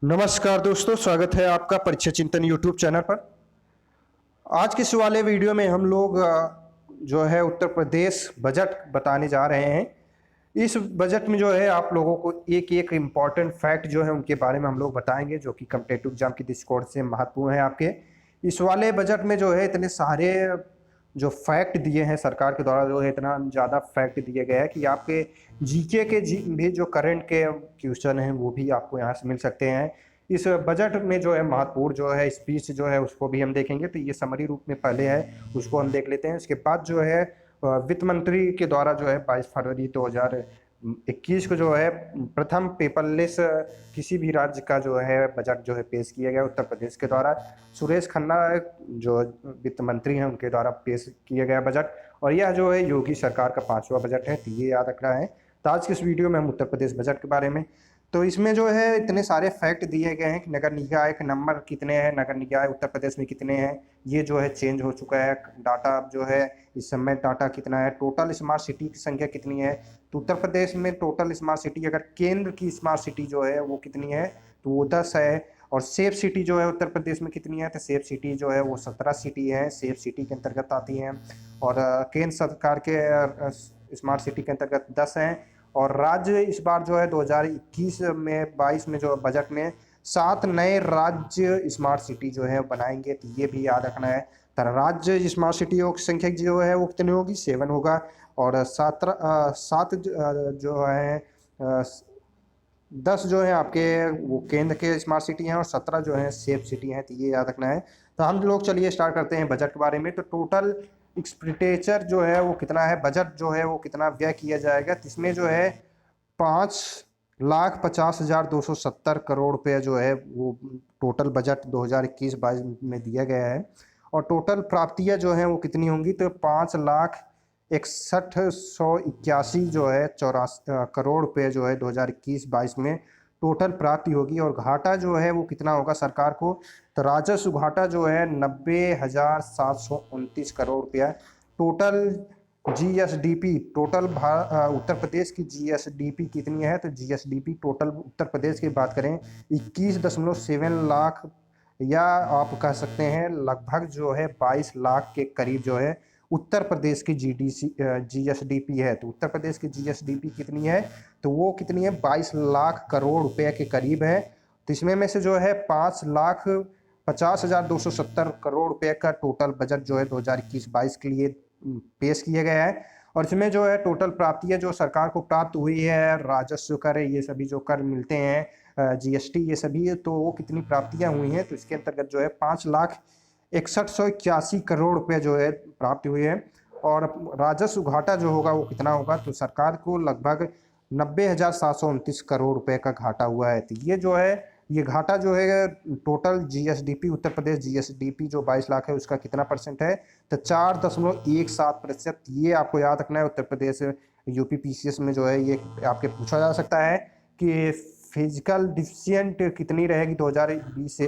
नमस्कार दोस्तों, स्वागत है आपका परीक्षा चिंतन यूट्यूब चैनल पर। आज के इस वाले वीडियो में हम लोग जो है उत्तर प्रदेश बजट बताने जा रहे हैं। इस बजट में जो है आप लोगों को एक एक इम्पॉर्टेंट फैक्ट जो है उनके बारे में हम लोग बताएंगे, जो कि कॉम्पिटिटिव एग्जाम की दृष्टिकोण से महत्वपूर्ण है। आपके इस वाले बजट में जो है इतने सारे जो फैक्ट दिए हैं सरकार के द्वारा, जो है इतना ज़्यादा फैक्ट दिए गए हैं कि आपके जीके के भी जो करंट के क्वेश्चन हैं वो भी आपको यहाँ से मिल सकते हैं। इस बजट में जो है महत्वपूर्ण जो है स्पीच जो है उसको भी हम देखेंगे। तो ये समरी रूप में पहले है, उसको हम देख लेते हैं। उसके बाद जो है वित्त मंत्री के द्वारा जो है 22 फरवरी 2021 को जो है प्रथम पेपरलेस किसी भी राज्य का जो है बजट जो है पेश किया गया उत्तर प्रदेश के द्वारा। सुरेश खन्ना जो वित्त मंत्री हैं उनके द्वारा पेश किया गया बजट, और यह जो है योगी सरकार का 5वां बजट है। तो ये याद रखना है। तो आज के इस वीडियो में हम उत्तर प्रदेश बजट के बारे में, तो इसमें जो है इतने सारे फैक्ट दिए गए हैं कि नगर निकाय के नंबर कितने हैं, नगर निकाय उत्तर प्रदेश में कितने हैं, ये जो है चेंज हो चुका है। डाटा जो है इस समय डाटा कितना है, टोटल स्मार्ट सिटी की संख्या कितनी है। तो उत्तर प्रदेश में टोटल स्मार्ट सिटी, अगर केंद्र की स्मार्ट सिटी जो है वो कितनी है तो वो 10 है। और सेफ सिटी जो है उत्तर प्रदेश में कितनी है, तो सेफ सिटी जो है वो 17 सिटी है, सेफ सिटी के अंतर्गत आती हैं। और केंद्र सरकार के स्मार्ट सिटी के अंतर्गत 10 हैं। और राज्य इस बार जो है 2021 में 22 में जो बजट में 7 नए राज्य स्मार्ट सिटी जो है बनाएंगे। तो ये भी याद रखना है। तो राज्य स्मार्ट सिटियों की संख्या जो है वो कितनी होगी, 7 होगा। और 7 जो है 10 जो है आपके वो केंद्र के स्मार्ट सिटी हैं और 17 जो है सेफ सिटी हैं। तो ये याद रखना है। तो हम लोग चलिए स्टार्ट करते हैं बजट के बारे में। तो टोटल एक्सपेंडिचर जो है वो कितना है, बजट जो है वो कितना व्यय किया जाएगा। तो इसमें जो है 5,50,270 करोड़ रुपये जो है वो टोटल बजट 2021-22 में दिया गया है। और टोटल प्राप्तियां जो हैं वो कितनी होंगी, तो 5,61,181 जो है 84 करोड़ रुपये जो है 2021-22 में टोटल प्राप्ति होगी। और घाटा जो है वो कितना होगा सरकार को, तो राजस्व घाटा जो है 90,729 करोड़ रुपया। Total GSDP, total Uttar Pradesh की जीएसडीपी कितनी है, तो जीएसडीपी टोटल उत्तर प्रदेश की बात करें 21.7 लाख, या आप कह सकते हैं लगभग जो है 22 लाख के करीब जो है उत्तर प्रदेश की जीएसडीपी है। तो उत्तर प्रदेश की जीएसडीपी कितनी है, तो वो कितनी है 22 लाख करोड़ रुपए के करीब है। तो इसमें में से जो है 5,50,270 करोड़ रुपए का टोटल बजट जो है 2021-22 के लिए पेश किया गया है। और इसमें जो है टोटल प्राप्तियां जो सरकार को प्राप्त हुई है, राजस्व कर, ये सभी जो कर मिलते हैं, जीएसटी, ये सभी, तो वो कितनी प्राप्तियां हुई हैं, तो इसके अंतर्गत जो है 5,61,181 करोड़ रुपए जो है प्राप्ति हुई है। और राजस्व घाटा जो होगा वो कितना होगा, तो सरकार को लगभग 90,729 करोड़ रुपए का घाटा हुआ है। तो ये जो है ये घाटा जो है total GSDP, Uttar Pradesh GSDP जो 22 लाख है उसका कितना परसेंट है, तो 4.17%। ये आपको याद रखना है। उत्तर प्रदेश यूपी पीसीएस में जो है ये आपके पूछा जा सकता है कि फिजिकल डिफिशियंट कितनी रहेगी 2020 से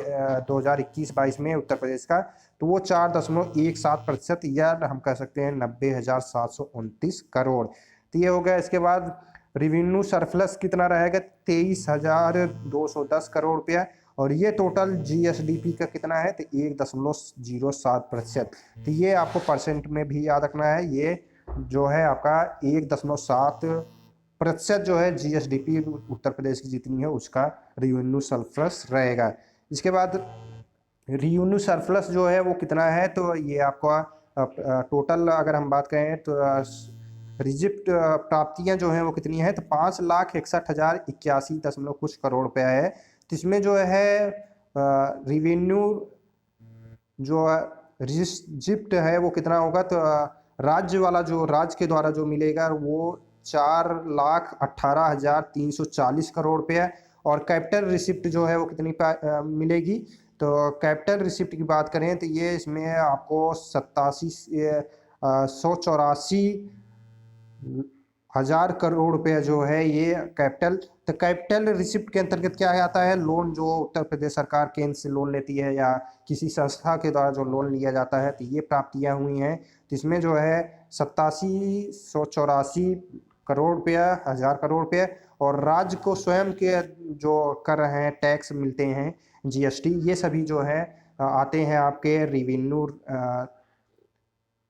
2021-22 में उत्तर प्रदेश का, तो वो 4.17%, या हम कह सकते हैं 90,729 करोड़। तो ये हो गया। इसके बाद रिवेन्यू सरप्लस कितना रहेगा, 23,210 करोड़ रुपया। और ये टोटल जीएसडीपी का कितना है, तो 1.07%। तो ये आपको परसेंट में भी याद रखना है। ये जो है आपका 1.7% जो है जीएसडीपी उत्तर प्रदेश की जितनी है उसका रिवेन्यू सरप्लस रहेगा। इसके बाद रिवेन्यू सरप्लस जो है वो कितना है, तो ये आपका टोटल अगर हम बात करें तो रिजिप्ट प्राप्तियां जो हैं वो कितनी है, तो 5,61,081 कुछ करोड़ रुपया है। तो इसमें जो है रिवेन्यू जो रिजिप्ट है वो कितना होगा, तो राज्य वाला जो राज्य के द्वारा जो मिलेगा वो 4,18,340 करोड़ रुपया। और कैपिटल रिसिप्ट जो है वो कितनी मिलेगी, तो कैपिटल रिसिप्ट की बात करें तो ये इसमें आपको 87,184 करोड़ रुपया जो है ये कैपिटल। तो कैपिटल रिसिप्ट के अंतर्गत क्या आता है, लोन जो उत्तर प्रदेश सरकार केंद्र से लोन लेती है या किसी संस्था के द्वारा जो लोन लिया जाता है, तो ये प्राप्तियां हुई हैं। तो इसमें जो है 87,184 करोड़ रुपया, 1,000 करोड़ रुपये। और राज्य को स्वयं के जो कर रहे हैं टैक्स मिलते हैं जीएसटी, ये सभी जो है आते हैं आपके रेवेन्यू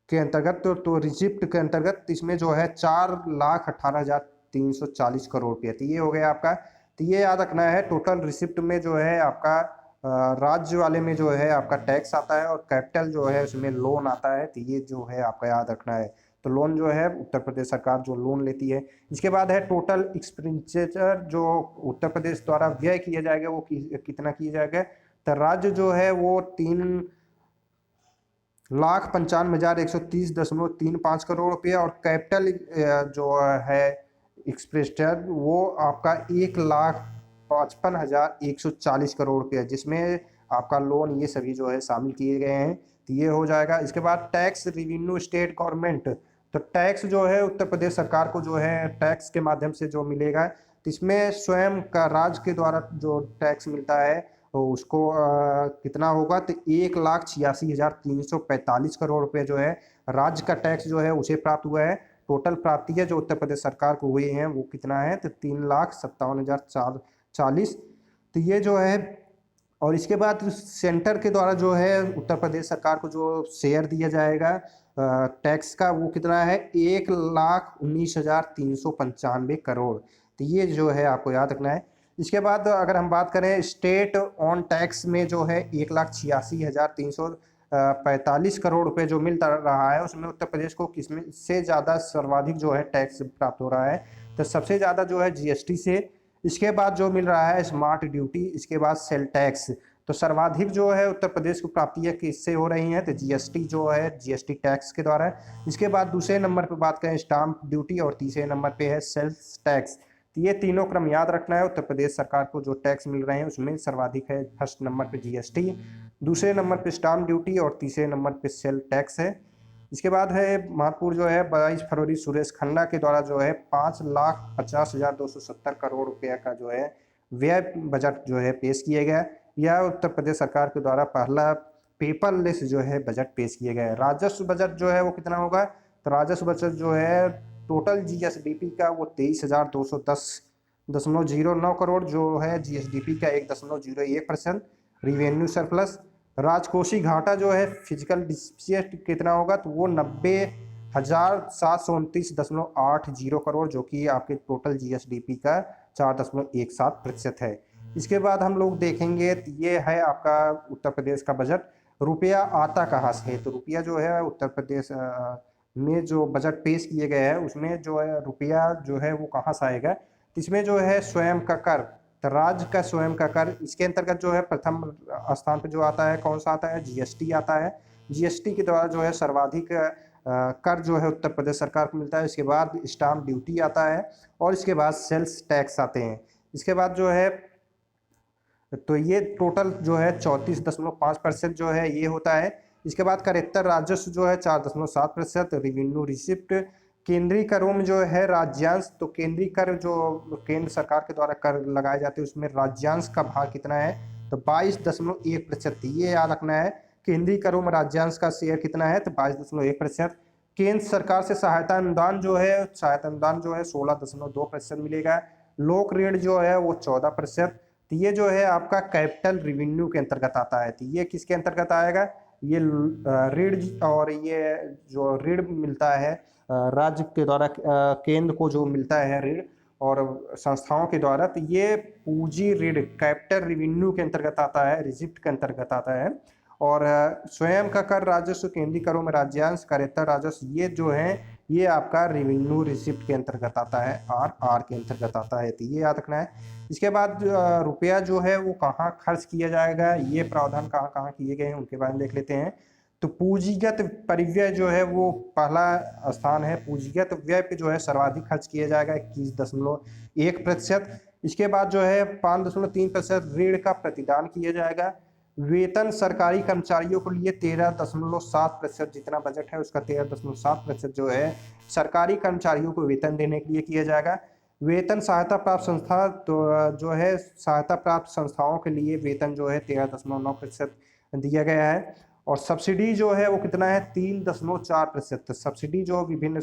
के अंतर्गत। तो रिसिप्ट के अंतर्गत इसमें जो है 4,18,340 करोड़ रुपये, तो ये हो गया आपका। तो ये याद रखना है, टोटल रिसिप्ट में जो है आपका राज्य वाले में जो है आपका टैक्स आता है और कैपिटल जो है उसमें लोन आता है। तो ये जो है आपका याद रखना है। तो लोन जो है उत्तर प्रदेश सरकार जो लोन लेती है। इसके बाद है टोटल एक्सपेंडिचर जो उत्तर प्रदेश द्वारा व्यय किया जाएगा वो कितना किया जाएगा। तो राज्य जो है वो 3,95,130.35 करोड़ रुपया और कैपिटल जो है एक्सपेंडिचर वो आपका 1,55,140 करोड़ रुपया, जिसमें आपका लोन ये सभी जो है शामिल किए गए हैं। तो ये हो जाएगा। इसके बाद टैक्स रेवेन्यू स्टेट गवर्नमेंट, तो टैक्स जो है उत्तर प्रदेश सरकार को जो है टैक्स के माध्यम से जो मिलेगा, तो इसमें स्वयं का राज्य के द्वारा जो टैक्स मिलता है तो उसको कितना होगा, तो 1,86,345 करोड़ रुपए जो है राज्य का टैक्स जो है उसे प्राप्त हुआ है। टोटल प्राप्ति है जो उत्तर प्रदेश सरकार को हुई है वो कितना है, तो 3,57,440। तो ये जो है, और इसके बाद सेंटर के द्वारा जो है उत्तर प्रदेश सरकार को जो शेयर दिया जाएगा टैक्स का वो कितना है, 1,19,395 करोड़। तो ये जो है आपको याद रखना है। इसके बाद अगर हम बात करें स्टेट ऑन टैक्स में जो है 1,86,345 करोड़ रुपए जो मिल रहा है, उसमें उत्तर प्रदेश को किसमें से ज़्यादा सर्वाधिक जो है टैक्स प्राप्त हो रहा है, तो सबसे ज़्यादा जो है जीएसटी से। इसके बाद जो मिल रहा है स्मार्ट ड्यूटी, इसके बाद सेल टैक्स। तो सर्वाधिक जो है उत्तर प्रदेश को प्राप्तियाँ किससे हो रही हैं, तो जीएसटी जो है जीएसटी टैक्स के द्वारा। इसके बाद दूसरे नंबर पर बात करें स्टाम्प ड्यूटी और तीसरे नंबर पे है सेल्स टैक्स। तो ये तीनों क्रम याद रखना है। उत्तर प्रदेश सरकार को जो टैक्स मिल रहे हैं उसमें सर्वाधिक है फर्स्ट नंबर पे जीएसटी, दूसरे नंबर पे स्टाम्प ड्यूटी और तीसरे नंबर पे सेल टैक्स है। इसके बाद है महत्वपूर्ण जो है 22 फरवरी सुरेश खन्ना के द्वारा जो है 5,50,270 करोड़ रुपया का जो है व्यय बजट जो है पेश किया गया। यह उत्तर प्रदेश सरकार के द्वारा पहला पेपरलेस जो है बजट पेश किया गया है। राजस्व बजट जो है वो कितना होगा, तो राजस्व बजट जो है टोटल जीएसडीपी का वो 23,210.09 करोड़ जो है जीएसडीपी का 1.01%। रिवेन्यू सरप्लस राजकोषीय घाटा जो है फिजिकल डिफिसिट कितना होगा, तो वो 90,729.80 करोड़ जो कि आपके टोटल जीएसडीपी का 4.17% है। इसके बाद हम लोग देखेंगे तो ये है आपका उत्तर प्रदेश का बजट। रुपया आता कहाँ से है, तो रुपया जो है उत्तर प्रदेश में जो बजट पेश किए गए हैं उसमें जो है रुपया जो है वो कहाँ से आएगा, इसमें जो है स्वयं का कर, तो राज्य का स्वयं का कर, इसके अंतर्गत जो है प्रथम स्थान पर जो आता है कौन सा आता है, जीएसटी आता है। जीएसटी के द्वारा जो है सर्वाधिक कर जो है उत्तर प्रदेश सरकार को मिलता है। इसके बाद स्टाम्प ड्यूटी आता है और इसके बाद सेल्स टैक्स आते हैं। इसके बाद जो है तो ये टोटल जो है 34.5% जो है ये होता है। इसके बाद करेक्टर राजस्व जो है 4.7%। रेवेन्यू रिसिप्ट केंद्रीय करों में जो है राज्यांश, तो केंद्रीय कर जो केंद्र सरकार के द्वारा कर लगाए जाते हैं उसमें राज्यांश का भाग कितना है, तो 22.1%। ये याद रखना है, केंद्रीय करों में राज्यांश का शेयर कितना है, तो 22.1%। केंद्र सरकार से सहायता अनुदान जो है 16.2% मिलेगा। लोक ऋण जो है वो 14%। तो ये जो है आपका कैपिटल रेवेन्यू के अंतर्गत आता है। तो ये किसके अंतर्गत आएगा, ये ऋण और ये जो ऋण मिलता है राज्य के द्वारा केंद्र को जो मिलता है ऋण और संस्थाओं के द्वारा, तो ये पूंजी ऋण कैपिटल रेवेन्यू के अंतर्गत आता है, रिसिप्ट के अंतर्गत आता है। और स्वयं का कर राजस्व केंद्रीय करों में राज्यांश करेक्टर राजस्व ये जो है ये आपका रेवेन्यू रिसिप्ट के अंतर्गत आता है, आर के अंतर्गत आता है। तो ये याद रखना है। इसके बाद रुपया जो है वो कहाँ खर्च किया जाएगा, ये प्रावधान कहाँ कहाँ किए गए हैं उनके बारे में देख लेते हैं। तो पूंजीगत परिव्यय जो है वो पहला स्थान है। पूंजीगत व्यय पे जो है सर्वाधिक खर्च किया जाएगा 21.1%। इसके बाद जो है 5.3% ऋण का प्रतिदान किया जाएगा। वेतन सरकारी कर्मचारियों के लिए 13.7% जितना बजट है उसका 13.7% जो है सरकारी कर्मचारियों को वेतन देने के लिए किया जाएगा। वेतन सहायता प्राप्त संस्था तो जो है सहायता प्राप्त संस्थाओं के लिए वेतन जो है 13.9% दिया गया है। और सब्सिडी जो है वो कितना है 3.4%। सब्सिडी जो विभिन्न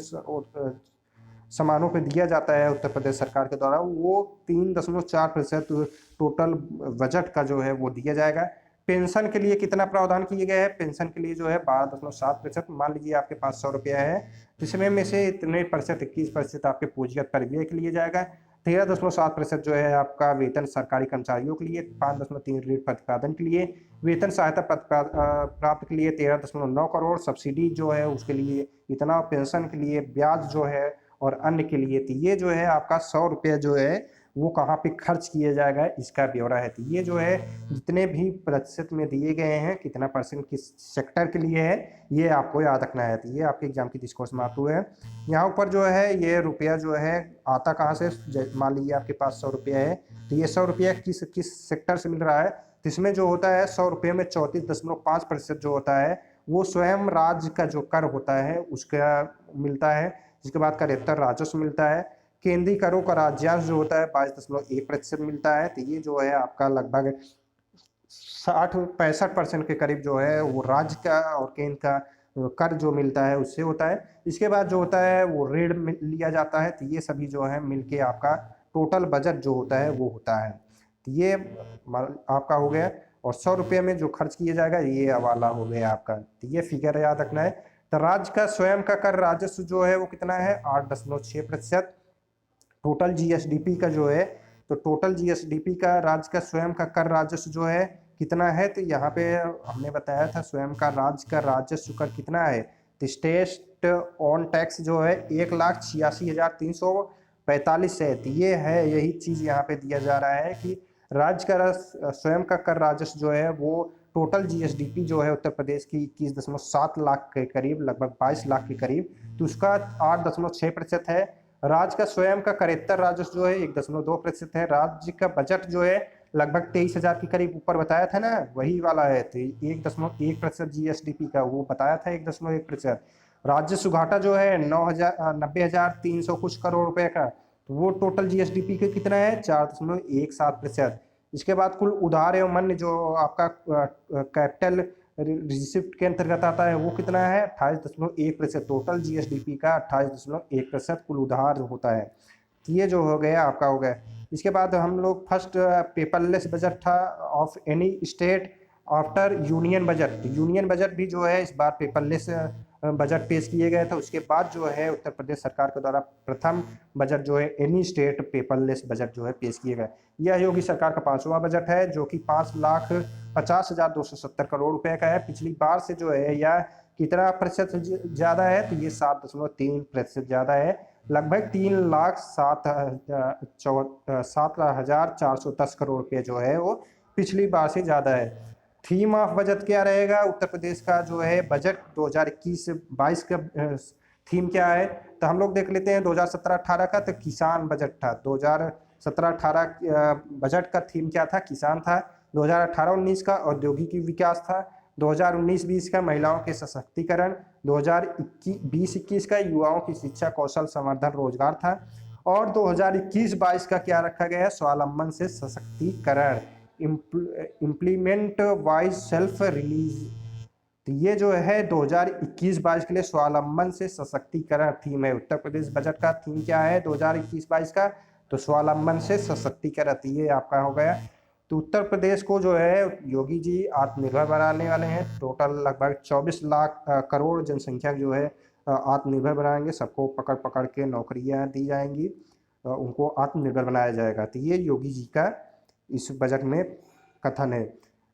सामानों पे दिया जाता है उत्तर प्रदेश सरकार के द्वारा, वो 3.4% टोटल बजट का जो है वो दिया जाएगा। पेंशन के लिए कितना प्रावधान किए गए हैं? पेंशन के लिए जो है 12.7%। मान लीजिए आपके पास 100 रुपया है, जिसमें में से इतने प्रतिशत 21% आपके पूंजीगत परिव्यय के लिए जाएगा, 13.7% जो है आपका वेतन सरकारी कर्मचारियों के लिए, 5.3 ऋण प्रतिपादन के लिए, वेतन सहायता प्राप्त के लिए 13.9 करोड़, सब्सिडी जो है उसके लिए इतना, पेंशन के लिए, ब्याज जो है और अन्य के लिए। तो ये जो है आपका 100 रुपये जो है वो कहाँ पे खर्च किया जाएगा इसका ब्यौरा है। तो ये जो है जितने भी प्रतिशत में दिए गए हैं, कितना परसेंट किस सेक्टर के लिए है, ये आपको याद रखना है। तो ये आपके एग्जाम की डिस्कोर्स में आते है। यहाँ ऊपर जो है ये रुपया जो है आता कहाँ से? मान लीजिए आपके पास 100 रुपया है, तो ये 100 रुपया किस किस सेक्टर से मिल रहा है? तो इसमें जो होता है 100 रुपये में 34.5% जो होता है वो स्वयं राज्य का जो कर होता है उसका मिलता है। जिसके बाद करेक्टर राजस्व मिलता है। केंद्रीय करों का राज्यांश जो होता है 22.1% मिलता है। तो ये जो है आपका लगभग 60-65% के करीब जो है वो राज्य का और केंद्र का कर जो मिलता है उससे होता है। इसके बाद जो होता है वो ऋण लिया जाता है। तो ये सभी जो है मिलके आपका टोटल बजट जो होता है वो होता है। तो ये आपका हो गया। और 100 रुपये में जो खर्च किया जाएगा ये वाला हो गया आपका। तो ये फिगर याद रखना है। तो राज्य का स्वयं का कर राजस्व जो है वो कितना है? 8.6%। टोटल जीएसडीपी का जो है, तो टोटल जीएसडीपी का राज्य का स्वयं का कर राजस्व जो है कितना है? तो यहाँ पे हमने बताया था स्वयं का राज्य का राजस्व कर कितना है। तो स्टेट ऑन टैक्स जो है 1,86,345 है। तो ये है, यही चीज़ यहाँ पे दिया जा रहा है कि राज्य का स्वयं का कर राजस्व जो है वो टोटल जीएसडीपी जो है उत्तर प्रदेश की 21.7 लाख के करीब, लगभग 22 लाख के करीब, तो उसका 8.6% है। राज्य का स्वयं का करेक्टर राजस्व जो है 1.2% है। राज्य का बजट जो है लगभग 23,000 के करीब, ऊपर बताया था ना वही वाला है। तो 1.1% जीएसडीपी का वो बताया था 1.1%। राजस्व घाटा जो है 90,300 कुछ करोड़ रुपए का, तो वो टोटल जीएसडीपी का कितना है? 4.17%। इसके बाद कुल उधार एवं अन्य जो आपका कैपिटल रिसिप्ट के अंतर्गत आता है वो कितना है? 28.1%। टोटल जीएसडीपी का 28.1% कुल उधार होता है। तो ये जो हो गया आपका हो गया। इसके बाद हम लोग फर्स्ट पेपरलेस बजट था of any state after union budget. Union budget भी जो है इस बार पेपरलेस बजट पेश किए गए थे। उसके बाद जो है उत्तर प्रदेश सरकार के द्वारा प्रथम बजट जो है एनी स्टेट पेपरलेस बजट जो है पेश किए गए। यह योगी सरकार का 5वां बजट है जो कि 5,50,270 करोड़ रुपए का है। पिछली बार से जो है यह कितना प्रतिशत ज़्यादा है? तो ये 7.3% ज़्यादा है। लगभग 3,07,410 करोड़ रुपये जो है वो पिछली बार से ज़्यादा है। थीम ऑफ बजट क्या रहेगा? उत्तर प्रदेश का जो है बजट 2021-22 का थीम क्या है? तो हम लोग देख लेते हैं 2017-18 का। तो किसान बजट था। 2017-18 बजट का थीम क्या था? किसान था। 2018-19 का औद्योगिक विकास था। 2019-20 का महिलाओं के सशक्तिकरण। 2020-21 का युवाओं की शिक्षा, कौशल संवर्धन, रोजगार था। और 2021-22 का क्या रखा गया है? स्वावलंबन से सशक्तिकरण, इम्प्लीमेंट वाइज सेल्फ रिलीज। तो ये जो है 2021-22 के लिए स्वावलंबन से सशक्तिकरण थीम है। उत्तर प्रदेश बजट का थीम क्या है 2021-22 का? तो स्वावलंबन से सशक्तिकरण। ये आपका हो गया। तो उत्तर प्रदेश को जो है योगी जी आत्मनिर्भर बनाने वाले हैं। टोटल लगभग 24 लाख करोड़ जनसंख्या जो है आत्मनिर्भर बनाएंगे। सबको पकड़ पकड़ के नौकरियां दी जाएंगी, उनको आत्मनिर्भर बनाया जाएगा। तो ये योगी जी का इस बजट में कथन है।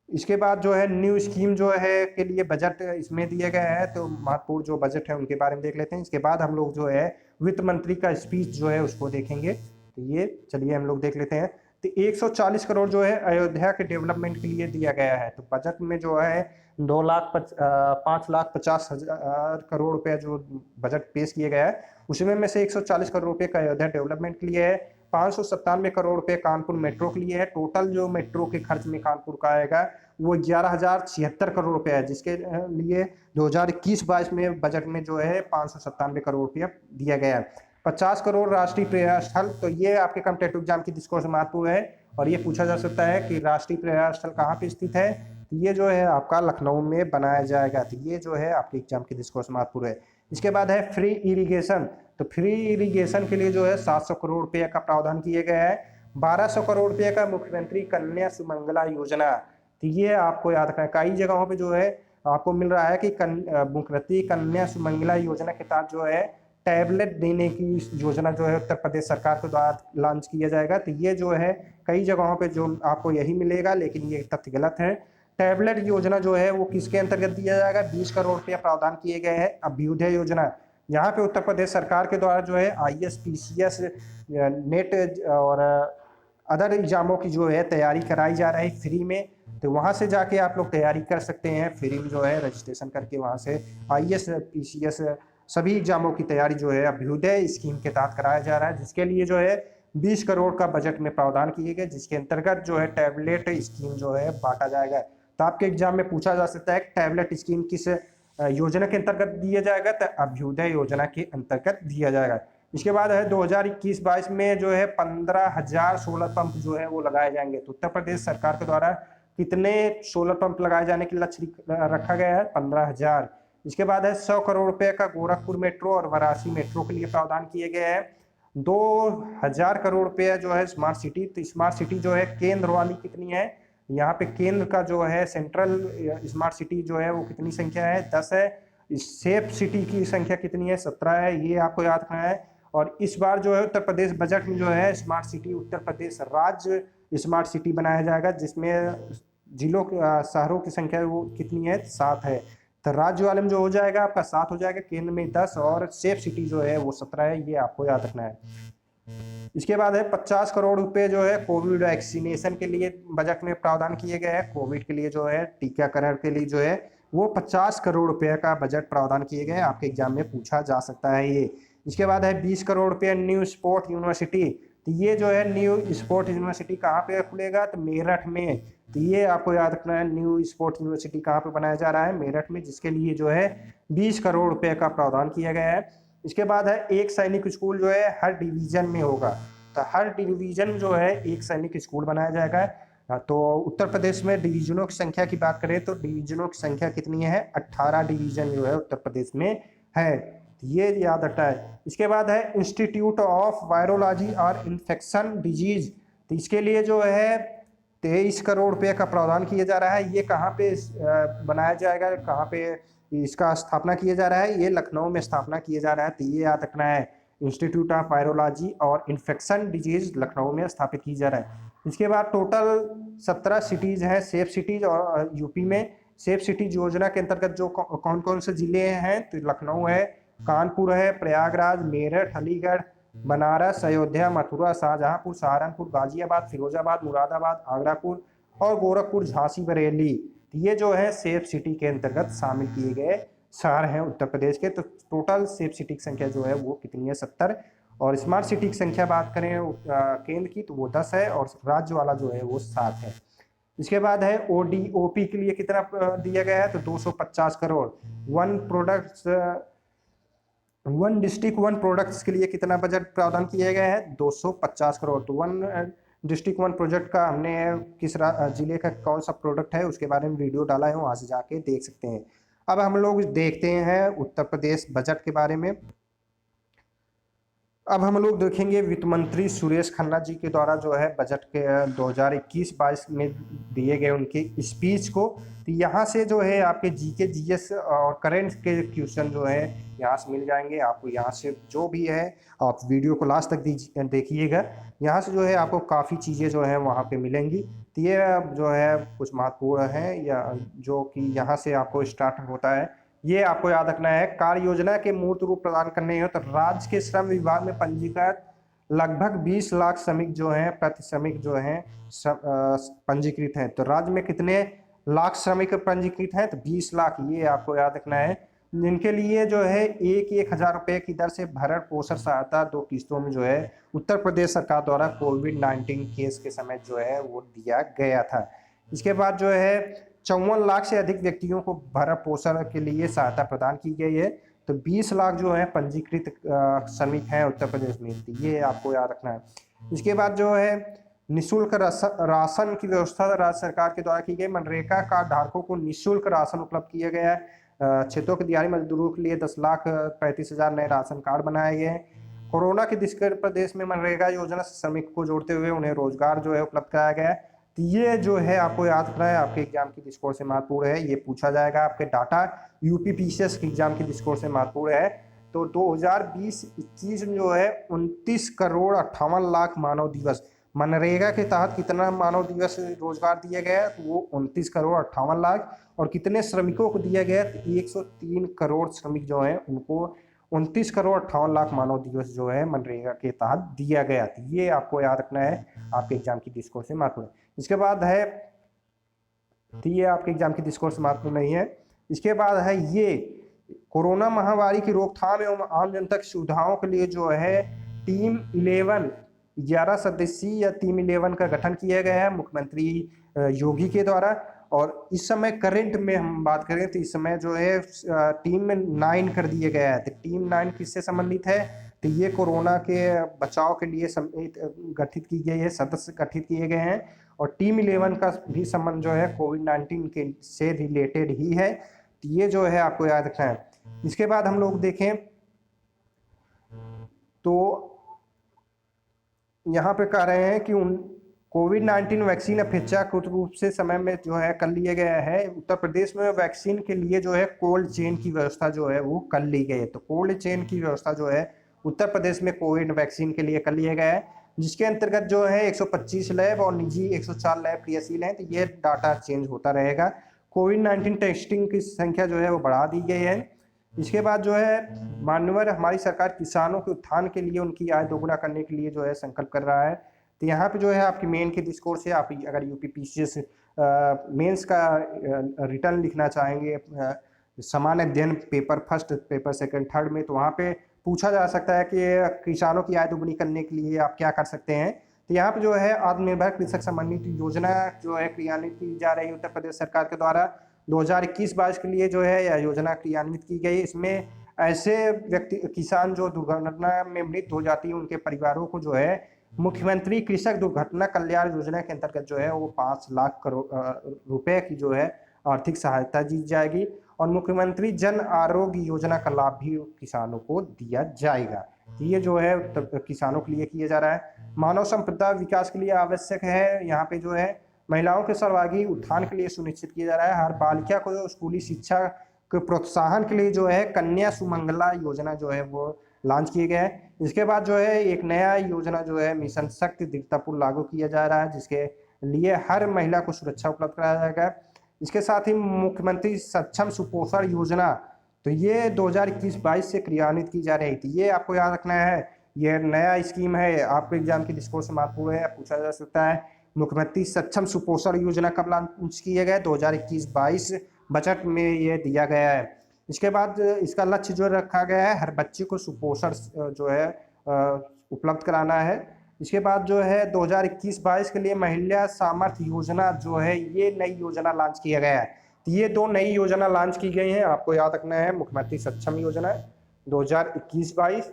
इसके बाद जो है न्यू स्कीम जो है के लिए बजट इसमें दिया गया है। तो महत्वपूर्ण जो बजट है उनके बारे में देख लेते हैं। इसके बाद हम लोग जो है वित्त मंत्री का स्पीच जो है उसको देखेंगे। तो ये चलिए हम लोग देख लेते हैं। तो 140 करोड़ जो है अयोध्या के डेवलपमेंट के लिए दिया गया है। तो बजट में जो है 5,50,000 करोड़ रुपए जो बजट पेश किया गया है उसमें में से 140 करोड़ रुपए का अयोध्या डेवलपमेंट के लिए है। 597 करोड़ रुपए कानपुर मेट्रो के लिए है। टोटल जो मेट्रो के खर्च में कानपुर का आएगा वो 11,076 करोड़ रुपए है, जिसके लिए 2021-22 में बजट में जो है 597 करोड़ रुपया दिया गया है। 50 करोड़ राष्ट्रीय पर्यटन स्थल। तो ये आपके कॉम्पिटेटिव एग्जाम की डिस्कोर्स महत्वपूर्ण है और ये पूछा जा सकता है कि राष्ट्रीय पर्यटन स्थल कहाँ पे स्थित है। तो ये जो है आपका लखनऊ में बनाया जाएगा। तो ये जो है आपके एग्जाम की डिस्कोर्स महत्वपूर्ण है। इसके बाद है फ्री इरिगेशन, तो फ्री इरिगेशन के लिए जो है 700 करोड़ रुपये का प्रावधान किया गया है। 1200 करोड़ रुपये का मुख्यमंत्री कन्या सुमंगला योजना, तो ये आपको याद रखना है। कई जगहों पे जो है आपको मिल रहा है कि मुख्यमंत्री कन्या सुमंगला योजना के तहत जो है टैबलेट देने की योजना जो है उत्तर प्रदेश सरकार के द्वारा लॉन्च किया जाएगा। तो ये जो है कई जगहों पे जो आपको यही मिलेगा, लेकिन ये तथ्य गलत है। टैबलेट योजना जो है वो किसके अंतर्गत दिया जाएगा? 20 करोड़ रुपये प्रावधान किए गए हैं। अभ्युदय योजना, यहाँ पे उत्तर प्रदेश सरकार के द्वारा जो है IAS PCS नेट और अदर एग्जामों की जो है तैयारी कराई जा रही है फ्री में। तो वहाँ से जाके आप लोग तैयारी कर सकते हैं फ्री में, जो है रजिस्ट्रेशन करके वहाँ से IAS PCS सभी एग्जामों की तैयारी जो है अभ्युदय स्कीम के तहत कराया जा रहा है, जिसके लिए जो है 20 करोड़ का बजट में प्रावधान किए गए, जिसके अंतर्गत जो है टैबलेट स्कीम जो है बांटा जाएगा। तो आपके एग्जाम में पूछा जा सकता है टैबलेट स्कीम किस योजना के अंतर्गत दिया जाएगा? तो अभ्युदय योजना के अंतर्गत दिया जाएगा। इसके बाद है 2021-22 में जो है 15,000 सोलर पंप जो है वो लगाए जाएंगे। तो उत्तर प्रदेश सरकार के द्वारा कितने सोलर पंप लगाए जाने की लक्ष्य रखा गया है? 15,000। इसके बाद है 100 करोड़ रुपए का गोरखपुर मेट्रो और वाराणसी मेट्रो के लिए प्रावधान किए गए हैं। 2,000 करोड़ रुपये जो है स्मार्ट सिटी, तो स्मार्ट सिटी जो है केंद्र वाली कितनी है? यहाँ पे केंद्र का जो है सेंट्रल स्मार्ट सिटी जो है वो कितनी संख्या है? 10 है। सेफ सिटी की संख्या कितनी है? 17 है। ये आपको याद रखना है। और इस बार जो है उत्तर प्रदेश बजट में जो है स्मार्ट सिटी उत्तर प्रदेश राज्य स्मार्ट सिटी बनाया जाएगा, जिसमें जिलों शहरों की संख्या वो कितनी है? 7 है। तो राज्य वाले में जो हो जाएगा आपका 7 हो जाएगा, केंद्र में 10 और सेफ सिटी जो है वो 17 है। ये आपको याद रखना है। इसके बाद है 50 करोड़ रुपए जो है कोविड वैक्सीनेशन के लिए बजट में प्रावधान किए गए हैं। कोविड के लिए जो है टीकाकरण के लिए जो है वो 50 करोड़ रुपए का बजट प्रावधान किए गए हैं। आपके एग्जाम में पूछा जा सकता है ये। इसके बाद है 20 करोड़ रुपए न्यू स्पोर्ट यूनिवर्सिटी, तो ये जो है न्यू स्पोर्ट यूनिवर्सिटी कहाँ पे खुलेगा? तो मेरठ में। तो ये आपको याद रखना है, न्यू स्पोर्ट यूनिवर्सिटी कहाँ पे बनाया जा रहा है? मेरठ में, जिसके लिए जो है 20 करोड़ रुपए का प्रावधान किया गया है। इसके बाद है एक सैनिक स्कूल जो है हर डिवीजन में होगा, तो हर डिवीजन जो है एक सैनिक स्कूल बनाया जाएगा। तो उत्तर प्रदेश में डिवीजनों की संख्या की बात करें तो डिवीजनों की संख्या कितनी है? 18 डिवीजन जो है उत्तर प्रदेश में है। ये याद रखना है। इसके बाद है इंस्टीट्यूट ऑफ वायरोलॉजी और इन्फेक्शन डिजीज, तो इसके लिए जो है 23 करोड़ रुपये का प्रावधान किया जा रहा है। ये कहाँ पे बनाया जाएगा? कहाँ पे इसका स्थापना किया जा रहा है? ये लखनऊ में स्थापना किया जा रहा है। तो ये याद रखना है, इंस्टीट्यूट ऑफ वायरोलॉजी और इन्फेक्शन डिजीज लखनऊ में स्थापित की जा रहा है। इसके बाद टोटल 17 सिटीज़ हैं सेफ सिटीज, और यूपी में सेफ सिटीज योजना के अंतर्गत जो कौन कौन से जिले हैं? तो लखनऊ है, कानपुर है, प्रयागराज, मेरठ, अलीगढ़, बनारस, अयोध्या, मथुरा, शाहजहांपुर, सहारनपुर, गाजियाबाद, फिरोजाबाद, मुरादाबाद, आगरापुर और गोरखपुर, झांसी, बरेली। ये जो है सेफ सिटी के अंतर्गत शामिल किए गए शहर हैं उत्तर प्रदेश के। तो टोटल सेफ सिटी की संख्या जो है वो कितनी है? 70। और स्मार्ट सिटी की संख्या बात करें केंद्र की तो वो 10 है, और राज्य वाला जो है वो 7 है। इसके बाद है ODOP के लिए कितना दिया गया है? तो 250 crore. One district one products के लिए कितना बजट प्रावधान किया गया है? 250 करोड़। तो वन डिस्ट्रिक्ट वन प्रोजेक्ट का हमने किस जिले का कौन सा प्रोडक्ट है उसके बारे में वीडियो डाला है, वहाँ से जाके देख सकते हैं। अब हम लोग देखते हैं उत्तर प्रदेश बजट के बारे में। अब हम लोग देखेंगे वित्त मंत्री सुरेश खन्ना जी के द्वारा जो है बजट के 2021-22 में दिए गए उनके स्पीच को। तो यहाँ से जो है आपके GK GS और करंट के क्वेश्चन जो है यहाँ से मिल जाएंगे आपको। यहाँ से जो भी है आप वीडियो को लास्ट तक देखिएगा। यहाँ से जो है आपको काफ़ी चीज़ें जो है वहाँ पे मिलेंगी। तो ये जो है कुछ महत्वपूर्ण है, या जो कि यहाँ से आपको स्टार्ट होता है। ये आपको याद रखना है। कार्य योजना के मूर्त रूप प्रदान करने हो तो राज्य के श्रम विभाग में पंजीकृत लगभग 20 लाख श्रमिक जो हैं, प्रति श्रमिक जो हैं पंजीकृत हैं। तो राज्य में कितने लाख श्रमिक पंजीकृत हैं? तो 20 लाख। ये आपको याद रखना है, जिनके लिए जो है 1,000 रुपये की दर से भरण पोषण सहायता 2 किस्तों में जो है उत्तर प्रदेश सरकार द्वारा कोविड-19 केस के समय जो है वो दिया गया था। इसके बाद जो है 54 लाख से अधिक व्यक्तियों को भरण पोषण के लिए सहायता प्रदान की गई है। तो 20 लाख जो है पंजीकृत श्रमिक हैं उत्तर प्रदेश में। ये आपको याद रखना है। इसके बाद जो है निःशुल्क राशन की व्यवस्था राज्य सरकार के द्वारा की गई। मनरेगा कार्ड धारकों को निःशुल्क राशन उपलब्ध किया गया है। क्षेत्रों के दिहाड़ी मजदूरों के लिए 10,35,000 नए राशन कार्ड बनाए गए हैं। कोरोना के दिक्कत प्रदेश में मनरेगा योजना से श्रमिक को जोड़ते हुए उन्हें रोजगार जो है उपलब्ध कराया गया है। तो ये जो है आपको याद रखना है, आपके एग्जाम की दृष्टिकोण से महत्वपूर्ण है, ये पूछा जाएगा। आपके डाटा यूपी पीसीएस के एग्जाम की दृष्टिकोण से महत्वपूर्ण है। तो 2020-21 जो है 29,58,00,000 मानव दिवस मनरेगा के तहत कितना मानव दिवस रोजगार दिया गया है, तो वो 29,58,00,000। और कितने श्रमिकों को दिया गया, तो 103 करोड़ श्रमिक जो है उनको 29,58,00,000 मानव दिवस जो है मनरेगा के तहत दिया गया। तो ये आपको याद रखना है, आपके एग्जाम की दृष्टिकोण से महत्वपूर्ण है। इसके बाद है, तो ये आपके एग्जाम की दृष्टिकोण से महत्वपूर्ण नहीं है। इसके बाद है ये कोरोना महामारी की रोकथाम एवं आम जनता की सुविधाओं के लिए जो है टीम 11 सदस्यीय या टीम 11 का गठन किया गया है मुख्यमंत्री योगी के द्वारा। और इस समय करंट में हम बात करें तो इस समय जो है टीम में 9 कर दिया गया है। तो टीम 9 किससे संबंधित है, तो ये कोरोना के बचाव के लिए गठित की गई है, सदस्य गठित किए गए हैं। और टीम 11 का भी संबंध जो है कोविड-19 के से रिलेटेड ही है। तो ये जो है आपको याद रखना है। इसके बाद हम लोग देखें तो यहाँ पे कह रहे हैं कि कोविड-19 वैक्सीन अपेक्षाकृत रूप से समय में जो है कर लिया गया है। उत्तर प्रदेश में वैक्सीन के लिए जो है कोल्ड चेन की व्यवस्था जो है वो कर ली गई है। तो कोल्ड चेन की व्यवस्था जो है उत्तर प्रदेश में कोविड वैक्सीन के लिए कर लिया गया है, जिसके अंतर्गत जो है 125 लैब और निजी 104 लैब क्रियाशील हैं। तो ये डाटा चेंज होता रहेगा। कोविड-19 टेस्टिंग की संख्या जो है वो बढ़ा दी गई है। इसके बाद जो है मान्यवर हमारी सरकार किसानों के उत्थान के लिए उनकी आय दोगुना करने के लिए जो है संकल्प कर रहा है। तो यहाँ पे जो है आपकी मेन के दृष्टिकोण से आप अगर यूपी पीसीएस मेंस का रिटर्न लिखना चाहेंगे समान अध्ययन paper first, paper second, third में, तो वहाँ पे पूछा जा सकता है कि किसानों की आय दोगुनी करने के लिए आप क्या कर सकते हैं। तो यहाँ पे जो है आत्मनिर्भर कृषक संबंधित योजना जो है क्रियान्वित की जा रही है उत्तर प्रदेश सरकार के द्वारा। 2021-22 के लिए जो है यह योजना क्रियान्वित की गई। इसमें ऐसे व्यक्ति किसान जो दुर्घटना में मृत हो जाती है उनके परिवारों को जो है मुख्यमंत्री कृषक दुर्घटना कल्याण योजना के अंतर्गत जो है वो 5 लाख करोड़ रुपए की जो है आर्थिक सहायता दी जाएगी। और मुख्यमंत्री जन आरोग्य योजना का लाभ भी किसानों को दिया जाएगा। तो ये जो है किसानों के लिए किया जा रहा है। मानव संपदा विकास के लिए आवश्यक है, यहाँ पे जो है महिलाओं के सर्वांगीण उत्थान के लिए सुनिश्चित किया जा रहा है। हर बालिका को स्कूली शिक्षा के प्रोत्साहन के लिए जो है कन्या सुमंगला योजना जो है वो लॉन्च किए गए हैं। इसके बाद जो है एक नया योजना जो है मिशन शक्ति दृढ़तापूर्वक लागू किया जा रहा है, जिसके लिए हर महिला को सुरक्षा उपलब्ध कराया जाएगा। इसके साथ ही मुख्यमंत्री सक्षम सुपोषण योजना, तो ये 2021-22 से क्रियान्वित की जा रही थी। ये आपको याद रखना है, ये नया स्कीम है, आपके एग्जाम की दृष्टिकोण से महत्वपूर्ण है, पूछा जा सकता है। मुख्यमंत्री सक्षम सुपोषण योजना कब लॉन्च किया गया, 2021-22 बजट में ये दिया गया है। इसके बाद इसका लक्ष्य जो रखा गया है हर बच्चे को सुपोषण जो है उपलब्ध कराना है। इसके बाद जो है 2021-22 के लिए महिला सामर्थ्य योजना जो है ये नई योजना लॉन्च किया गया है। तो ये 2 नई योजना लॉन्च की गई हैं, आपको याद रखना है। मुख्यमंत्री सक्षम योजना 2021-22,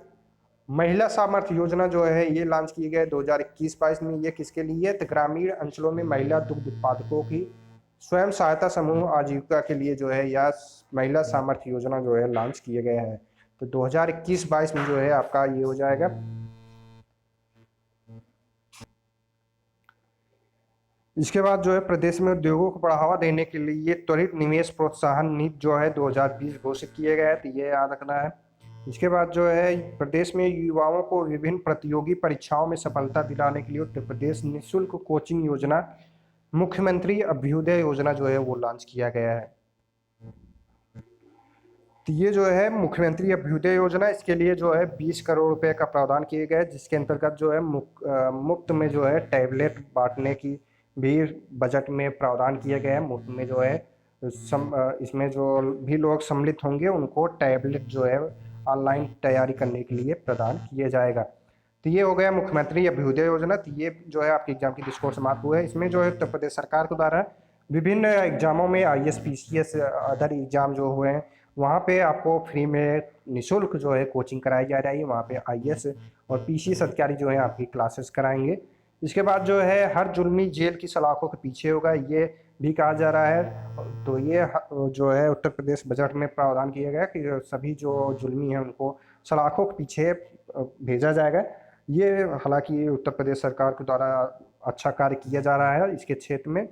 महिला सामर्थ्य योजना जो है ये लॉन्च किए गए 2021-22 में। ये किसके लिए, तो ग्रामीण अंचलों में महिला दुग्ध उत्पादकों की स्वयं सहायता समूह आजीविका के लिए जो है यह महिला सामर्थ्य योजना जो है लॉन्च किए गए हैं। तो 2021-22 में जो है आपका ये हो जाएगा। इसके बाद जो है प्रदेश में उद्योगों को बढ़ावा देने के लिए त्वरित निवेश प्रोत्साहन नीति जो है 2020 घोषित किए गए हैं, तो ये याद रखना है। इसके बाद जो है प्रदेश में युवाओं को विभिन्न प्रतियोगी परीक्षाओं में सफलता दिलाने के लिए उत्तर प्रदेश निःशुल्क कोचिंग योजना मुख्यमंत्री अभ्युदय योजना जो है वो लॉन्च किया गया है। तो ये जो है मुख्यमंत्री अभ्युदय योजना, इसके लिए जो है 20 करोड़ रुपए का प्रावधान किए गए, जिसके अंतर्गत जो है मुफ्त में जो है टैबलेट बांटने की भी बजट में प्रावधान किया गया है। मुफ्त में जो है इसमें जो भी लोग सम्मिलित होंगे उनको टैबलेट जो है ऑनलाइन तैयारी करने के लिए प्रदान किया जाएगा। तो ये हो गया मुख्यमंत्री अभ्युदय योजना। तो ये जो है आपके एग्जाम की दृष्टिकोण से महत्वपूर्ण है। इसमें जो है उत्तर प्रदेश सरकार के द्वारा विभिन्न एग्जामों में IAS PCS अदर एग्जाम जो हुए हैं वहाँ पे आपको फ्री में निःशुल्क जो है कोचिंग कराई जा रही है। वहाँ पे IAS और PCS अधिकारी जो है आपकी क्लासेस कराएंगे। इसके बाद जो है हर जुल्मी जेल की सलाखों के पीछे होगा, ये भी कहा जा रहा है। तो ये जो है उत्तर प्रदेश बजट में प्रावधान किया गया कि सभी जो जुल्मी हैं उनको सलाखों के पीछे भेजा जाएगा। ये हालांकि उत्तर प्रदेश सरकार के द्वारा अच्छा कार्य किया जा रहा है इसके क्षेत्र में।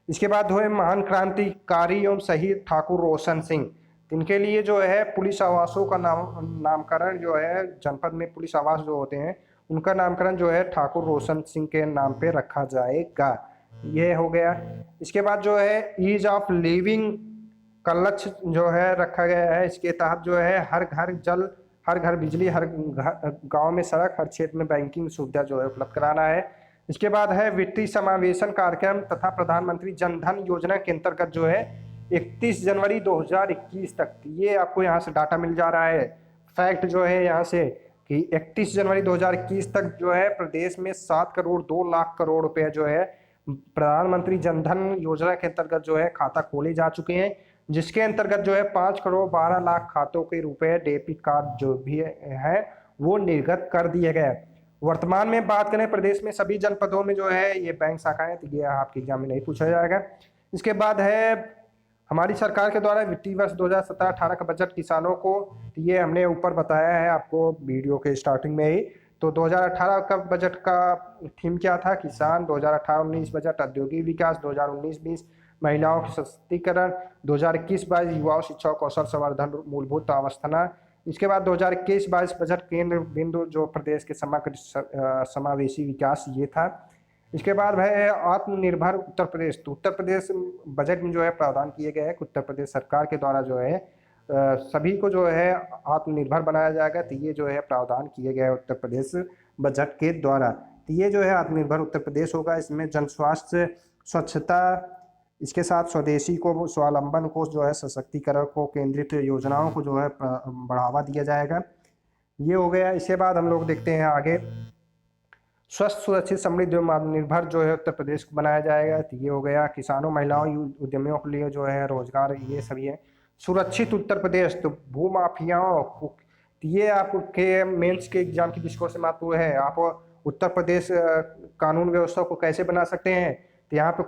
इसके बाद हुए महान क्रांतिकारी एवं शहीद ठाकुर रोशन सिंह, इनके लिए जो है पुलिस आवासों का नामकरण जो है, जनपद में पुलिस आवास जो होते हैं उनका नामकरण जो है ठाकुर रोशन सिंह के नाम पे रखा जाएगा। ये हो गया। इसके बाद जो है ईज ऑफ लिविंग का लक्ष्य जो है रखा गया है। इसके तहत जो है हर घर जल, हर घर बिजली, हर गांव में सड़क, हर क्षेत्र में बैंकिंग सुविधा जो है उपलब्ध कराना है। इसके बाद है वित्तीय समावेशन कार्यक्रम तथा प्रधानमंत्री जन धन योजना के अंतर्गत जो है 31 जनवरी 2021 तक, ये आपको यहाँ से डाटा मिल जा रहा है, फैक्ट जो है यहाँ से कि 31 जनवरी 2021 तक जो है प्रदेश में 7 करोड़ 2 लाख करोड़ रुपए जो है प्रधानमंत्री जन धन योजना के अंतर्गत जो है खाता खोले जा चुके हैं, जिसके अंतर्गत जो है 5 करोड़ 12 लाख खातों के रुपए डेबिट कार्ड जो भी है वो निर्गत कर दिए गए। वर्तमान में बात करें प्रदेश में सभी जनपदों में जो है ये बैंक शाखाएं, तो ये आपके एग्जाम में नहीं पूछा जाएगा। इसके बाद है हमारी सरकार के द्वारा वित्तीय वर्ष 2017-18 का बजट किसानों को, तो ये हमने ऊपर बताया है आपको वीडियो के स्टार्टिंग में ही। तो 2018 का बजट का थीम क्या था? किसान। 2018-19 बजट औद्योगिक विकास। 2019-20 महिलाओं के सशक्तिकरण। 2021-22 युवाओं शिक्षा और कौशल संवर्धन मूलभूत अवस्थाना। इसके बाद 2021-22 बजट केंद्र बिंदु जो प्रदेश के समग्र समावेशी विकास ये था। इसके बाद है आत्मनिर्भर उत्तर प्रदेश। तो उत्तर प्रदेश बजट में जो है प्रावधान किए गए हैं कि उत्तर प्रदेश सरकार के द्वारा जो है सभी को जो है आत्मनिर्भर बनाया जाएगा। तो ये जो है प्रावधान किए गए उत्तर प्रदेश बजट के द्वारा। तो ये जो है आत्मनिर्भर उत्तर प्रदेश होगा। इसमें जन स्वास्थ्य, स्वच्छता, इसके साथ स्वदेशी को, स्वावलंबन को जो है, सशक्तिकरण को, केंद्रित योजनाओं को जो है बढ़ावा दिया जाएगा। ये हो गया। इसके बाद हम लोग देखते हैं आगे, स्वस्थ, सुरक्षित, समृद्ध एवं आत्मनिर्भर जो है उत्तर प्रदेश को बनाया जाएगा। तो ये हो गया। किसानों, महिलाओं, उद्यमियों के लिए जो है रोजगार, ये सभी है। सुरक्षित उत्तर प्रदेश, तो भूमाफियाओं को, ये आपके मेंस के एग्जाम की दृष्टिकोण से महत्वपूर्ण है। आप उत्तर प्रदेश कानून व्यवस्था को कैसे बना सकते हैं? तो यहाँ पे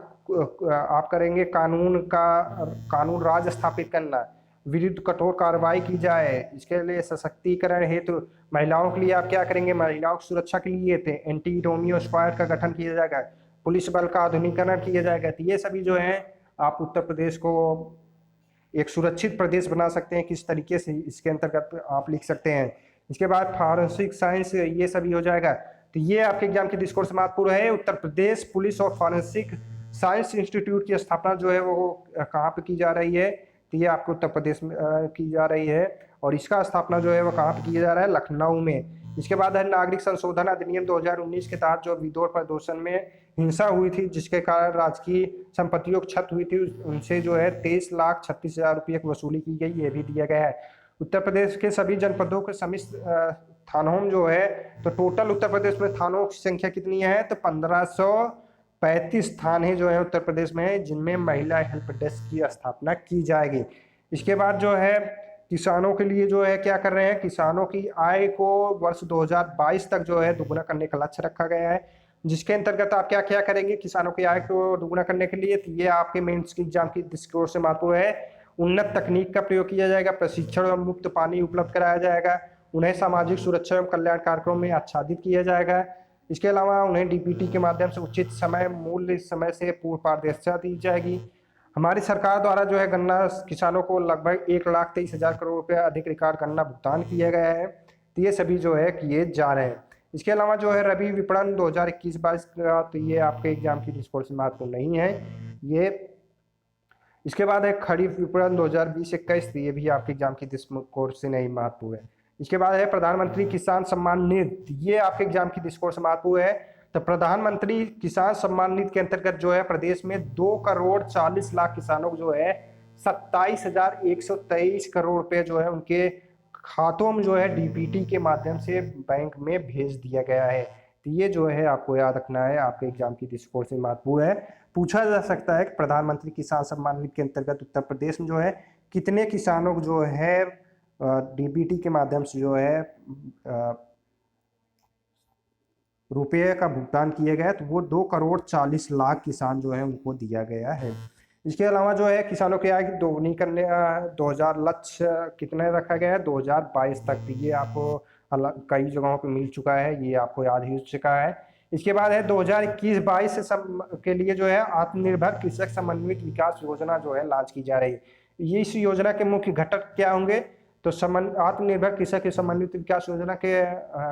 आप करेंगे कानून राज स्थापित करना, विरुद्ध कठोर कार्रवाई की जाए। इसके लिए सशक्तिकरण हेतु महिलाओं के लिए आप क्या करेंगे? महिलाओं की सुरक्षा के लिए थे एंटी रोमियो स्क्वाड का गठन किया जाएगा, पुलिस बल का आधुनिकीकरण किया जाएगा। तो ये सभी जो है आप उत्तर प्रदेश को एक सुरक्षित प्रदेश बना सकते हैं, किस तरीके से इसके अंतर्गत आप लिख सकते हैं। इसके बाद फॉरेंसिक साइंस, ये सभी हो जाएगा। तो ये आपके एग्जाम की दृष्टिकोण से महत्वपूर्ण है। उत्तर प्रदेश पुलिस और फॉरेंसिक साइंस इंस्टीट्यूट की स्थापना जो है वो कहाँ पे की जा रही है? तो ये आपको उत्तर प्रदेश में की जा रही है, और इसका स्थापना जो है वो कहाँ पे किया जा रहा है? लखनऊ में। इसके बाद है नागरिक संशोधन अधिनियम 2019 के तहत जो विदोर प्रदूषण में हिंसा हुई थी, जिसके कारण राजकीय संपत्तियों को क्षति हुई थी, उनसे जो है 23,36,000 रुपये की वसूली की गई, ये भी दिया गया है। उत्तर प्रदेश के सभी जनपदों के समिति थानों में जो है, तो टोटल उत्तर प्रदेश में थानों की संख्या कितनी है? तो 1535 थाने जो है उत्तर प्रदेश में है, जिनमें महिला हेल्प डेस्क की स्थापना की जाएगी। इसके बाद जो है किसानों के लिए जो है क्या कर रहे हैं? किसानों की आय को वर्ष 2022 तक जो है दोगुना करने का लक्ष्य रखा गया है, जिसके अंतर्गत आप क्या क्या करेंगे किसानों की आय को दोगुना करने के लिए? तो ये आपके मेंस की एग्जाम की दृष्टिकोण से महत्वपूर्ण है। उन्नत तकनीक का प्रयोग किया जाएगा, प्रशिक्षण और मुफ्त पानी उपलब्ध कराया जाएगा, उन्हें सामाजिक सुरक्षा एवं कल्याण कार्यक्रमों में आच्छादित किया जाएगा। इसके अलावा उन्हें डीबीटी के माध्यम से उचित समय मूल्य समय से पूर्व पारदर्शिता दी जाएगी। हमारी सरकार द्वारा जो है गन्ना किसानों को लगभग 1,23,000 करोड़ रुपये अधिक रिकॉर्ड गन्ना भुगतान किया गया है। तो ये सभी जो है किए जा रहे हैं। इसके अलावा जो है रबी विपणन 2021-22 का, तो ये आपके एग्जाम की दृष्टिकोण से महत्वपूर्ण नहीं है ये। इसके बाद है खरीफ विपणन 2020-21, तो ये भी आपके एग्जाम की दृष्टिकोण से नहीं महत्वपूर्ण है। इसके बाद है प्रधानमंत्री किसान सम्मान निधि, ये आपके एग्जाम की दृष्टिकोण से महत्वपूर्ण है। तो प्रधानमंत्री किसान सम्मान निधि के अंतर्गत जो है प्रदेश में 2,40,00,000 किसानों को जो है 27,123 करोड़ रुपए जो है उनके खातों में जो है डीबीटी के माध्यम से बैंक में भेज दिया गया है। तो ये जो है आपको याद रखना है, आपके एग्जाम की दृष्टिकोण से महत्वपूर्ण है। पूछा जा सकता है कि प्रधानमंत्री किसान सम्मान निधि के अंतर्गत उत्तर प्रदेश में जो है कितने किसानों को जो है डीबीटी के माध्यम से जो है रुपये का भुगतान किया गया है? तो वो 2,40,00,000 किसान जो है उनको दिया गया है। इसके अलावा जो है किसानों की आय दोगुनी करने 2000 लक्ष्य कितने रखा गया है 2022 तक, ये आपको कई जगहों पे मिल चुका है, ये आपको याद ही हो चुका है। इसके बाद है 2021-22 के लिए जो है आत्मनिर्भर कृषक समन्वित विकास योजना जो है लॉन्च की जा रही है। ये इस योजना के मुख्य घटक क्या होंगे, तो आत्मनिर्भर कृषक समन्वित विकास योजना के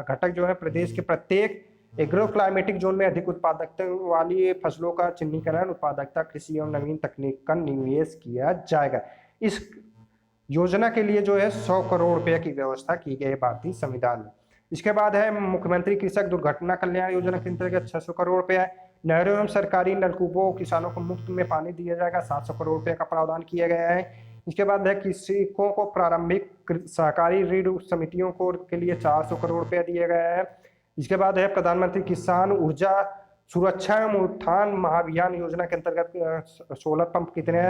घटक जो है प्रदेश के प्रत्येक एग्रो क्लाइमेटिक जोन में अधिक उत्पादकता वाली फसलों का चिन्हीकरण, उत्पादकता, कृषि एवं नवीन तकनीक का निवेश किया जाएगा। इस योजना के लिए जो है 100 करोड़ रुपए की व्यवस्था की गई है भारतीय संविधान में। इसके बाद है मुख्यमंत्री कृषक दुर्घटना कल्याण योजना के अंतर्गत 600 करोड़ रुपए है। नहरों एवं सरकारी नलकूपों किसानों को मुफ्त में पानी दिया जाएगा, 700 करोड़ रुपए का प्रावधान किया गया है। इसके बाद है कृषकों को प्रारंभिक सहकारी ऋण समितियों को के लिए 400 करोड़ रुपया दिया गया है। इसके बाद है प्रधानमंत्री किसान ऊर्जा सुरक्षा एवं उत्थान महाअभियान योजना के अंतर्गत सोलर पंप कितने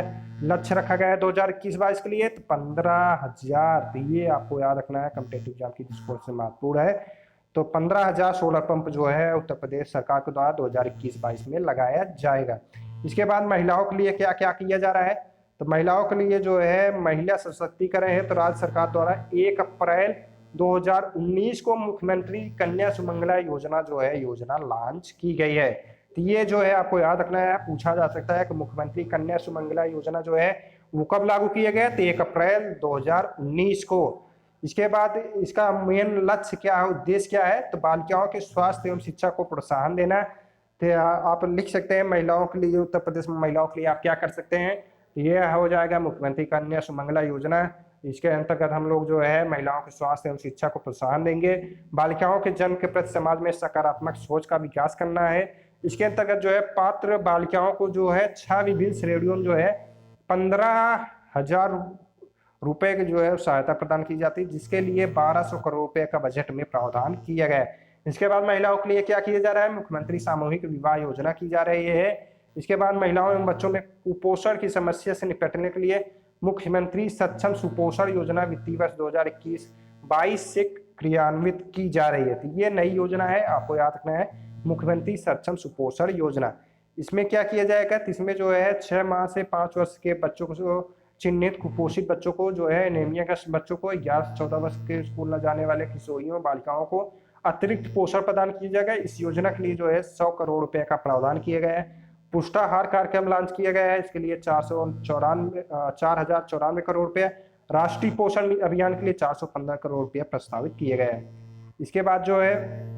लक्ष्य रखा गया है 2021-22 के लिए, तो 15,000। ये आपको याद रखना है, कॉम्पिटेटिव एग्जाम की दृष्टिकोण से महत्वपूर्ण है। तो 15,000 सोलर पंप जो है उत्तर प्रदेश सरकार के द्वारा 2021-22 में लगाया जाएगा। इसके बाद महिलाओं के लिए क्या क्या किया जा रहा है, तो महिलाओं के लिए जो है महिला सशक्तिकरण है, तो राज्य सरकार द्वारा 1 अप्रैल 2019 को मुख्यमंत्री कन्या सुमंगला योजना जो है योजना लॉन्च की गई है। तो ये जो है आपको याद रखना है, पूछा जा सकता है कि मुख्यमंत्री कन्या सुमंगला योजना जो है वो कब लागू किया गया, तो 1 अप्रैल 2019 को। इसके बाद इसका मेन लक्ष्य क्या है, उद्देश्य क्या है, तो बालिकाओं के स्वास्थ्य एवं शिक्षा को प्रोत्साहन देना। तो आप लिख सकते हैं महिलाओं के लिए, उत्तर प्रदेश में महिलाओं के लिए आप क्या कर सकते हैं, तो ये हो जाएगा मुख्यमंत्री कन्या सुमंगला योजना। इसके अंतर्गत हम लोग जो है महिलाओं के स्वास्थ्य एवं शिक्षा को प्रोत्साहन देंगे, बालिकाओं के जन्म के प्रति समाज में सकारात्मक सोच का विकास करना है। इसके अंतर्गत जो है पात्र बालिकाओं को जो है 6 विभिन्न श्रेणियों में जो है 15,000 रुपए की जो है सहायता प्रदान की जाती है, जिसके लिए 1200 करोड़ रुपए का बजट में प्रावधान किया गया है। इसके बाद महिलाओं के लिए क्या किया जा रहा है, मुख्यमंत्री सामूहिक विवाह योजना की जा रही है। इसके बाद महिलाओं एवं बच्चों में कुपोषण की समस्या से निपटने के लिए मुख्यमंत्री सक्षम सुपोषण योजना वित्तीय वर्ष 2021-22 से क्रियान्वित की जा रही है। तो ये नई योजना है, आपको याद रखना है, मुख्यमंत्री सक्षम सुपोषण योजना। इसमें क्या किया जाएगा, इसमें जो है 6 माह से 5 वर्ष के बच्चों को चिन्हित कुपोषित बच्चों को जो है एनीमिया ग्रस्त बच्चों को 11 से 14 वर्ष के स्कूल न जाने वाले किशोरियों बालिकाओं को अतिरिक्त पोषण प्रदान किया जाएगा। इस योजना के लिए जो है 100 करोड़ रुपए का प्रावधान किया गया है। पुष्टाहार कार्यक्रम लॉन्च किया गया है, इसके लिए 4,094 करोड़ रुपए। राष्ट्रीय पोषण अभियान के लिए 415 करोड़ रुपए प्रस्तावित किए गए हैं। इसके बाद जो है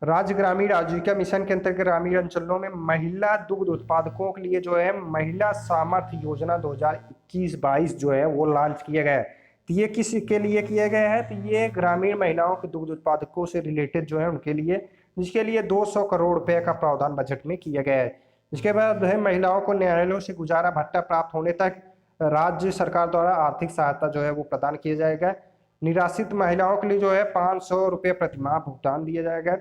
राज्य ग्रामीण आजीविका मिशन के अंतर्गत ग्रामीण अंचलों में महिला दुग्ध उत्पादकों के लिए जो है महिला सामर्थ्य योजना 2021-22 जो है वो लॉन्च किया गया है। तो ये किस के लिए किया गया है, तो ये ग्रामीण महिलाओं के दुग्ध उत्पादकों से रिलेटेड जो है उनके लिए, जिसके लिए 200 करोड़ रुपए का प्रावधान बजट में किया गया है। इसके बाद है महिलाओं को न्यायालयों से गुजारा भत्ता प्राप्त होने तक राज्य सरकार द्वारा आर्थिक सहायता जो है वो प्रदान किया जाएगा। निराश्रित महिलाओं के लिए जो है 500 रुपये प्रतिमाह भुगतान दिया जाएगा।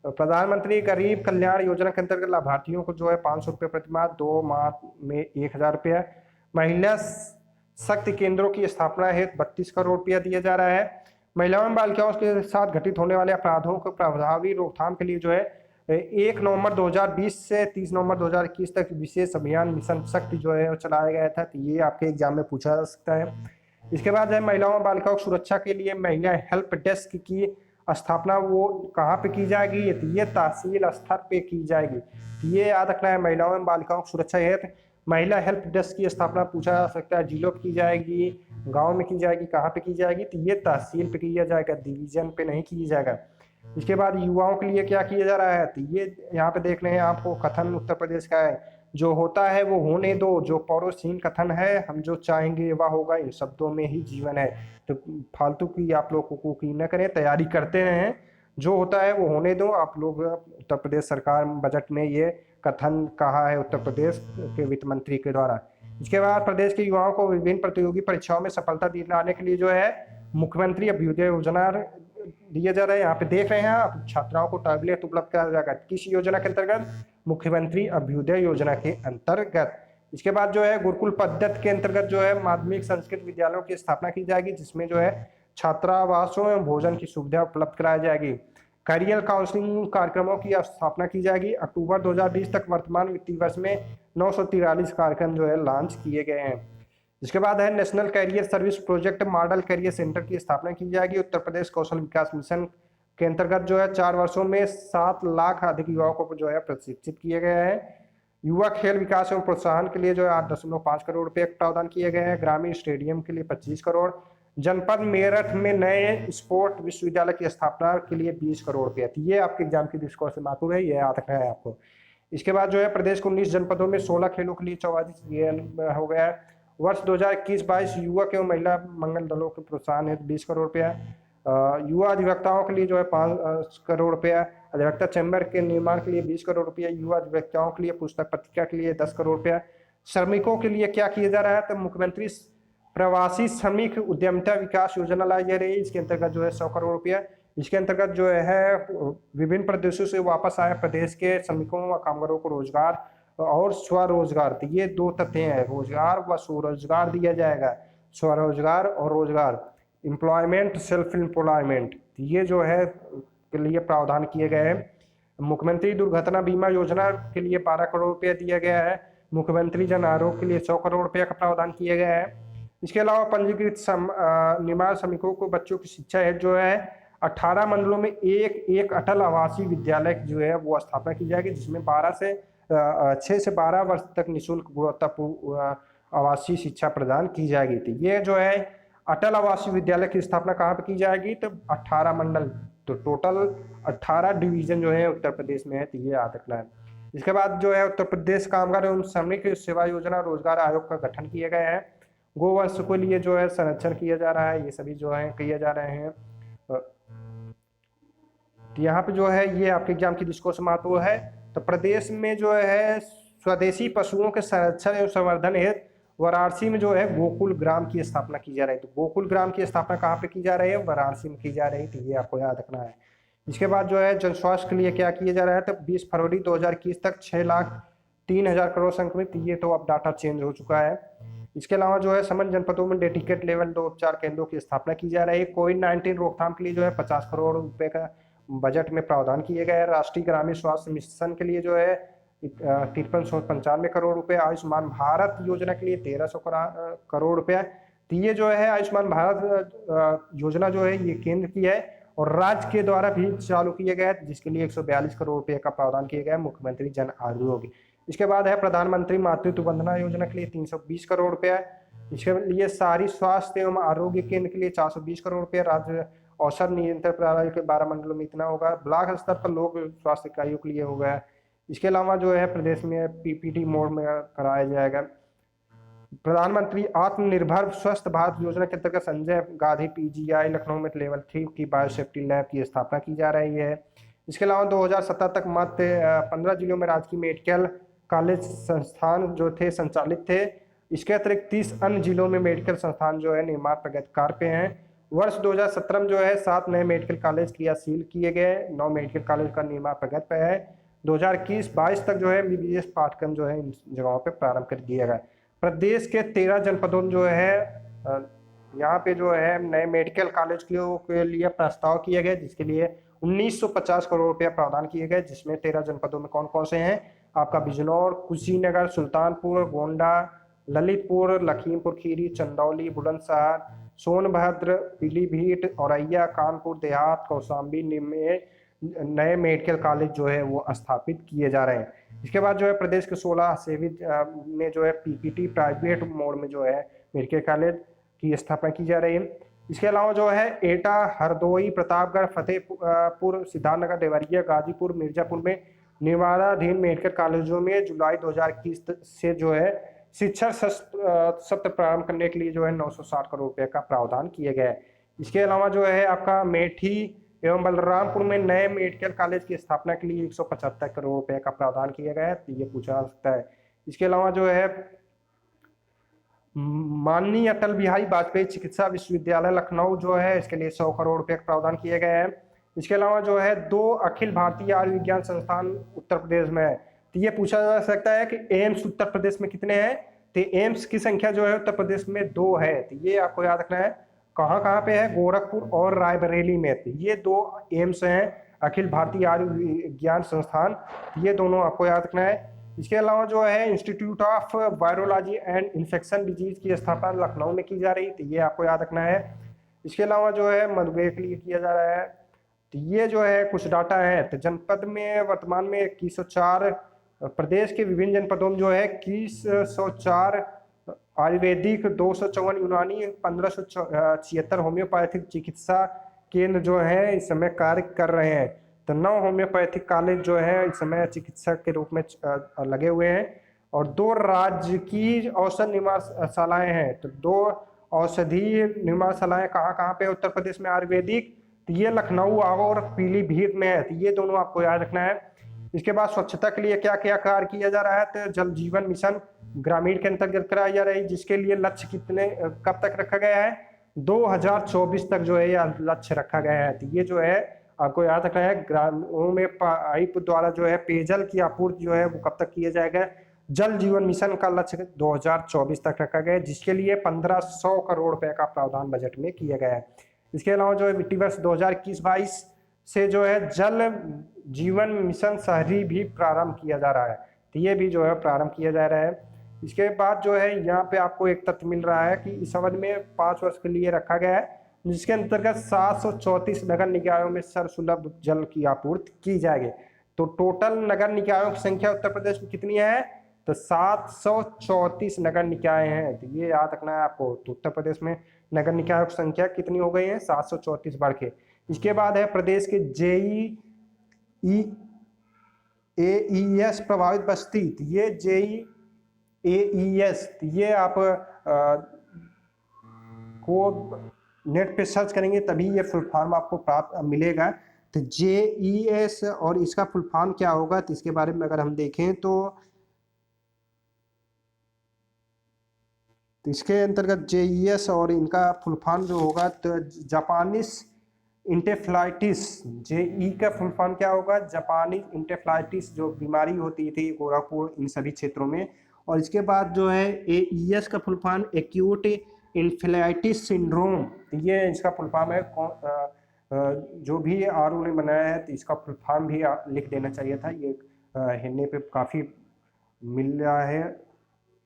प्रधानमंत्री गरीब कल्याण योजना के अंतर्गत लाभार्थियों को जो है 500 रुपये प्रतिमाह, 2 माह में 1,000 रुपया। महिला शक्ति केंद्रों की स्थापना हेतु 32 करोड़ रुपया दिया जा रहा है। महिलाओं एवं बालिकाओं के साथ घटित होने वाले अपराधों को प्रभावी रोकथाम के लिए जो है 1 नवंबर 2020 से 30 नवंबर 2021 तक विशेष अभियान मिशन शक्ति जो है चलाया गया था। तो ये आपके एग्जाम में पूछा जा सकता है। इसके बाद है महिलाओं और बालिकाओं की सुरक्षा के लिए महिला हेल्प डेस्क की स्थापना वो कहाँ पे की जाएगी, ये तहसील स्तर पे की जाएगी। ये याद रखना है, महिलाओं एवं बालिकाओं की सुरक्षा हेतु महिला हेल्प डेस्क की स्थापना पूछा जा सकता है। जिलों पे की जाएगी, गांव में की जाएगी, कहाँ पे की जाएगी, तो ये तहसील पे किया जाएगा, डिवीजन पे नहीं की जाएगा। इसके बाद युवाओं के लिए क्या किया जा रहा है, तो ये यहाँ पे देख रहे हैं आपको कथन उत्तर प्रदेश का है, जो होता है वो होने दो, जो पड़ोसीन कथन है, हम जो चाहेंगे वह होगा, इन शब्दों में ही जीवन है। तो फालतू की आप लोग कुकी न करें, तैयारी करते रहें, जो होता है वो होने दो। आप लोग उत्तर प्रदेश सरकार बजट में ये कथन कहा है उत्तर प्रदेश के वित्त मंत्री के द्वारा। इसके बाद प्रदेश के युवाओं को विभिन्न प्रतियोगी परीक्षाओं में सफलता दिलाने के लिए जो है मुख्यमंत्री अभ्युदय योजना दिया जा रहा है। यहाँ पे देख रहे हैं आप, छात्राओं को टैबलेट उपलब्ध कराया जाएगा। किस योजना के अंतर्गत, मुख्यमंत्री अभ्युदय योजना के अंतर्गत। इसके बाद जो है गुरुकुल पद्धति के अंतर्गत जो है माध्यमिक संस्कृत विद्यालयों की स्थापना की जाएगी, जिसमें जो है छात्रावासों एवं भोजन की सुविधा उपलब्ध कराई जाएगी। करियर काउंसलिंग कार्यक्रमों की स्थापना की जाएगी। अक्टूबर 2020 तक वर्तमान वित्तीय वर्ष में 943 कार्यक्रम जो है लॉन्च किए गए हैं। इसके बाद है national career service project model career centre की स्थापना की जाएगी। उत्तर प्रदेश कौशल विकास मिशन के अंतर्गत जो है 4 वर्षों में 7 लाख अधिक युवाओं को जो है प्रशिक्षित किए गए हैं। युवा खेल विकास एवं प्रोत्साहन के लिए जो है 8.5 करोड़ रुपए प्रावधान किए गए हैं। ग्रामीण स्टेडियम के लिए 25 करोड़। जनपद मेरठ में नए स्पोर्ट विश्वविद्यालय की स्थापना के लिए 20 करोड़ रुपये। ये आपके एग्जाम की दृष्टिकोण से मातूर है, ये याद रखना है आपको। इसके बाद जो है प्रदेश को 19 जनपदों में 16 खेलों के लिए 44 हो गया है। वर्ष 2021-22 युवक एवं महिला मंगल दलों के प्रोत्साहन है 20 करोड़ रुपया। युवा अधिवक्ताओं के लिए जो है 5 करोड़ रुपया। अधिवक्ता चैम्बर के निर्माण के लिए 20 करोड़ रुपया। युवा अधिवक्ताओं के लिए पुस्तक पत्रिका के लिए 10 करोड़ रुपया। श्रमिकों के लिए क्या किया जा रहा है, तो मुख्यमंत्री प्रवासी श्रमिक उद्यमिता विकास योजना लाई जा रही है। इसके अंतर्गत जो है 100 करोड़ रुपया। इसके अंतर्गत जो है विभिन्न प्रदेशों से वापस आए प्रदेश के श्रमिकों व कामगारों को रोजगार और स्वरोजगार, तो ये 2 तथ्य हैं, रोजगार व स्वरोजगार दिया जाएगा। स्वरोजगार और रोजगार, एम्प्लॉयमेंट, सेल्फ एम्प्लॉयमेंट, ये जो है के लिए प्रावधान किए गए हैं। मुख्यमंत्री दुर्घटना बीमा योजना के लिए 12 करोड़ रुपया दिया गया है। मुख्यमंत्री जन आरोग्य के लिए 100 करोड़ रुपया का प्रावधान किया गया है। इसके अलावा पंजीकृत निर्माण श्रमिकों को बच्चों की शिक्षा है जो है 18 मंडलों में एक अटल आवासीय विद्यालय जो है वो स्थापना की जाएगी, जिसमें 6 से 12 वर्ष तक निःशुल्क गुणवत्तापूर्ण आवासीय शिक्षा प्रदान की जाएगी। तो ये जो है अटल आवासीय विद्यालय की स्थापना कहाँ पे की जाएगी, तो 18 मंडल, तो टोटल 18 डिवीजन जो है उत्तर प्रदेश में है, तो ये याद रखना है। इसके बाद जो है उत्तर प्रदेश कामगार एवं श्रमिक सेवा योजना रोजगार आयोग का गठन किया गया है। गोवंश के लिए जो है संरक्षण किया जा रहा है, ये सभी जो है किए जा रहे हैं। तो यहाँ पे जो है ये आपके एग्जाम की दृष्टिकोण से महत्व है। तो प्रदेश में जो है स्वदेशी पशुओं के संरक्षण एवं संवर्धन हेतु वाराणसी में जो है गोकुल ग्राम की स्थापना की जा रही है। तो गोकुल ग्राम की स्थापना कहाँ पे की जा रही है, वाराणसी में की जा रही है, तो ये आपको याद रखना है। इसके बाद जो है जन स्वास्थ्य के लिए क्या किया जा रहा है, तो 20 फरवरी 2021 तक 6,03,000 करोड़ संक्रमित, ये तो अब डाटा चेंज हो चुका है। इसके अलावा जो है समस्त जनपदों में डेडिकेट लेवल 2 उपचार केंद्रों की स्थापना की जा रही है। कोविड-19 रोकथाम के लिए जो है 50 करोड़ रुपए का बजट में प्रावधान किए गए हैं। राष्ट्रीय ग्रामीण स्वास्थ्य मिशन के लिए जो है 5395 करोड़ रुपए। आयुष्मान भारत योजना के लिए 1300 करोड़ रुपया। तो ये जो है आयुष्मान भारत योजना जो है ये केंद्र की है और राज्य के द्वारा भी चालू किया गया है, जिसके लिए 142 करोड़ रुपये का प्रावधान किया गया है मुख्यमंत्री जन आरोग्य। इसके बाद है प्रधानमंत्री मातृत्व वंदना योजना के लिए 320 करोड़ रुपया। इसके लिए सारी स्वास्थ्य एवं आरोग्य केंद्र के लिए 420 करोड़ रुपया। राज्य औषध नियंत्रण प्रणाली के 12 मंडलों में इतना होगा। ब्लॉक स्तर पर लोक स्वास्थ्य इकाइयों के लिए होगा। इसके अलावा जो है प्रदेश में पीपीटी मोड में कराया जाएगा। प्रधानमंत्री आत्मनिर्भर स्वस्थ भारत योजना के अंतर्गत संजय गांधी पीजीआई लखनऊ में लेवल 3 की बायोसेफ्टी लैब की स्थापना की जा रही है। इसके अलावा 2017 तक मात्र 15 जिलों में राजकीय मेडिकल कॉलेज संस्थान जो थे संचालित थे। इसके अतिरिक्त 30 अन्य जिलों में मेडिकल संस्थान जो है निर्माण प्रगति कार्य पे हैं। वर्ष 2017 में जो है 7 नए मेडिकल कॉलेज क्रियाशील किए गए, 9 मेडिकल कॉलेज का निर्माण प्रगति पे है। 2021-22 तक जो है MBBS पाठ्यक्रम जो है इन जगहों पे प्रारंभ कर दिया गया। प्रदेश के 13 जनपदों में जो है यहाँ पे जो है नए मेडिकल कॉलेज के लिए प्रस्ताव किए गए, जिसके लिए 1950 करोड़ रुपया प्रावधान किए गए, जिसमें 13 जनपदों में कौन कौन से हैं, आपका बिजनौर, कुशीनगर, सुल्तानपुर, गोंडा, ललितपुर, लखीमपुर खीरी, चंदौली, बुलंदशहर, सोनभद्र, पीलीभीत, औरैया, कानपुर देहात, कौशाम्बी में नए मेडिकल कॉलेज जो है वो स्थापित किए जा रहे हैं। इसके बाद जो है प्रदेश के 16 सेवी में जो है पीपीटी प्राइवेट मोड में जो है मेडिकल कॉलेज की स्थापना की जा रही है। इसके अलावा जो है एटा, हरदोई, प्रतापगढ़, फतेहपुर, सिद्धार्थनगर, देवरिया, गाजीपुर, मिर्जापुर में निर्माणाधीन मेडिकल कॉलेजों में जुलाई 2021 से जो है शिक्षण सत्र प्रारंभ करने के लिए जो है 960 करोड़ रुपये का प्रावधान किया गया है। इसके अलावा जो है आपका मेठी एवं बलरामपुर में नए मेडिकल कॉलेज की स्थापना के लिए 175 करोड़ रुपये का प्रावधान किया गया है, तो ये पूछा जा सकता है। इसके अलावा जो है माननीय अटल बिहारी वाजपेयी चिकित्सा विश्वविद्यालय लखनऊ जो है इसके लिए 100 करोड़ रुपये का प्रावधान किए गए हैं। इसके अलावा जो है 2 अखिल भारतीय आयुर्विज्ञान संस्थान उत्तर प्रदेश में है, तो ये पूछा जा सकता है कि एम्स उत्तर प्रदेश में कितने हैं, तो एम्स की संख्या जो है उत्तर प्रदेश में 2 है, तो ये आपको याद रखना है। कहाँ कहाँ पे है, गोरखपुर और रायबरेली में, तो ये 2 एम्स हैं। अखिल भारतीय आयुर्विज्ञान संस्थान, ये दोनों आपको याद रखना है। इसके अलावा जो है institute of virology and infection disease की स्थापना लखनऊ में की जा रही, तो ये आपको याद रखना है। इसके अलावा जो है मधुमेह के लिए किया जा रहा है, तो ये जो है कुछ डाटा है। तो जनपद में वर्तमान में 2104, प्रदेश के विभिन्न जनपदों में जो है 2104 आयुर्वेदिक, 254 यूनानी, 1576 होम्योपैथिक चिकित्सा केंद्र जो है इस समय कार्य कर रहे हैं। तो 9 होम्योपैथिक कॉलेज जो है इस समय चिकित्सक के रूप में लगे हुए हैं, और 2 राज्य की औषध निर्माणशालाएं हैं। तो 2 औषधीय निर्माणशालाएं कहाँ कहाँ पे उत्तर प्रदेश में आयुर्वेदिक, तो ये लखनऊ और पीलीभीत में है, तो ये दोनों आपको याद रखना है। इसके बाद स्वच्छता के लिए क्या क्या कार्य किया जा रहा है, तो जल जीवन मिशन ग्रामीण के अंतर्गत कराई जा रही है, जिसके लिए लक्ष्य कितने कब तक रखा गया है, 2024 तक जो है यह लक्ष्य रखा गया है। तो ये जो है आपको याद रखना है, ग्रामों में पाइप द्वारा जो है पेयजल की आपूर्ति जो है वो कब तक किया जाएगा, जल जीवन मिशन का लक्ष्य 2024 तक रखा गया है, जिसके लिए 1500 करोड़ रुपए का प्रावधान बजट में किया गया है। इसके अलावा जो है वित्तीय वर्ष 2021-22 से जो है जल जीवन मिशन शहरी भी प्रारंभ किया जा रहा है, तो ये भी जो है प्रारंभ किया जा रहा है। इसके बाद जो है यहाँ पे आपको एक तथ्य मिल रहा है कि इस अवधि में 5 वर्ष के लिए रखा गया है, जिसके अंतर्गत 734 नगर निकायों में सर्वसुलभ जल की आपूर्ति की जाएगी। तो टोटल नगर निकायों की संख्या उत्तर प्रदेश में कितनी है, तो 734 नगर निकाय हैं, तो ये याद रखना है आपको। तो उत्तर प्रदेश में नगर निकायों की संख्या कितनी हो गई है, 734 बढ़ के। इसके बाद है प्रदेश के JEE-AES प्रभावित बस्ती, तो ये JEE-AES, ये आप को नेट पे सर्च करेंगे तभी ये फुल फॉर्म आपको प्राप्त मिलेगा। तो JES और इसका फुल फॉर्म क्या होगा, तो इसके बारे में अगर हम देखें तो इसके अंतर्गत JES और इनका फुल फॉर्म जो होगा तो जापानीज इंटेफ्लाइटिस, JE का फुल फॉर्म क्या होगा, जापानीज इंटेफ्लाइटिस, जो बीमारी होती थी गोरखपुर इन सभी क्षेत्रों में। और इसके बाद जो है AES का फुल फॉर्म एक्यूट इन्फ्लाइटिस सिंड्रोम, ये इसका फुल फॉर्म है। जो भी आरओ ने बनाया है तो इसका फुल फॉर्म भी लिख देना चाहिए था, ये हिंदी पे काफ़ी मिल रहा है।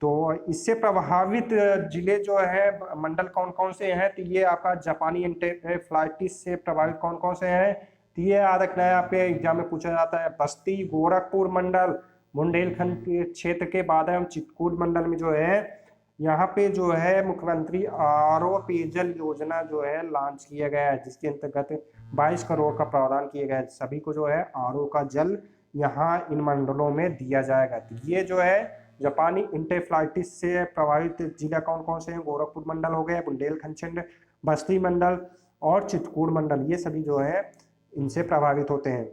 तो इससे प्रभावित जिले जो है मंडल कौन कौन से हैं, तो ये आपका जापानी इंटेफ्लाइटिस से प्रभावित कौन कौन से हैं, तो ये याद रखना है, आपके एग्जाम में पूछा जाता है। बस्ती, गोरखपुर मंडल, बुंदेलखंड के क्षेत्र के बाद एवं चित्रकूट मंडल में जो है यहाँ पे जो है मुख्यमंत्री आरओ पेयजल योजना जो है लॉन्च किया गया है, जिसके अंतर्गत 22 करोड़ का प्रावधान किया गया है। सभी को जो है आरओ का जल यहाँ इन मंडलों में दिया जाएगा। तो ये जो है जापानी इंटेफ्लाइटिस से प्रभावित जिला कौन कौन से हैं, गोरखपुर मंडल हो गए, बुंदेलखंड, बस्ती मंडल और चित्रकूट मंडल, ये सभी जो है इनसे प्रभावित होते हैं।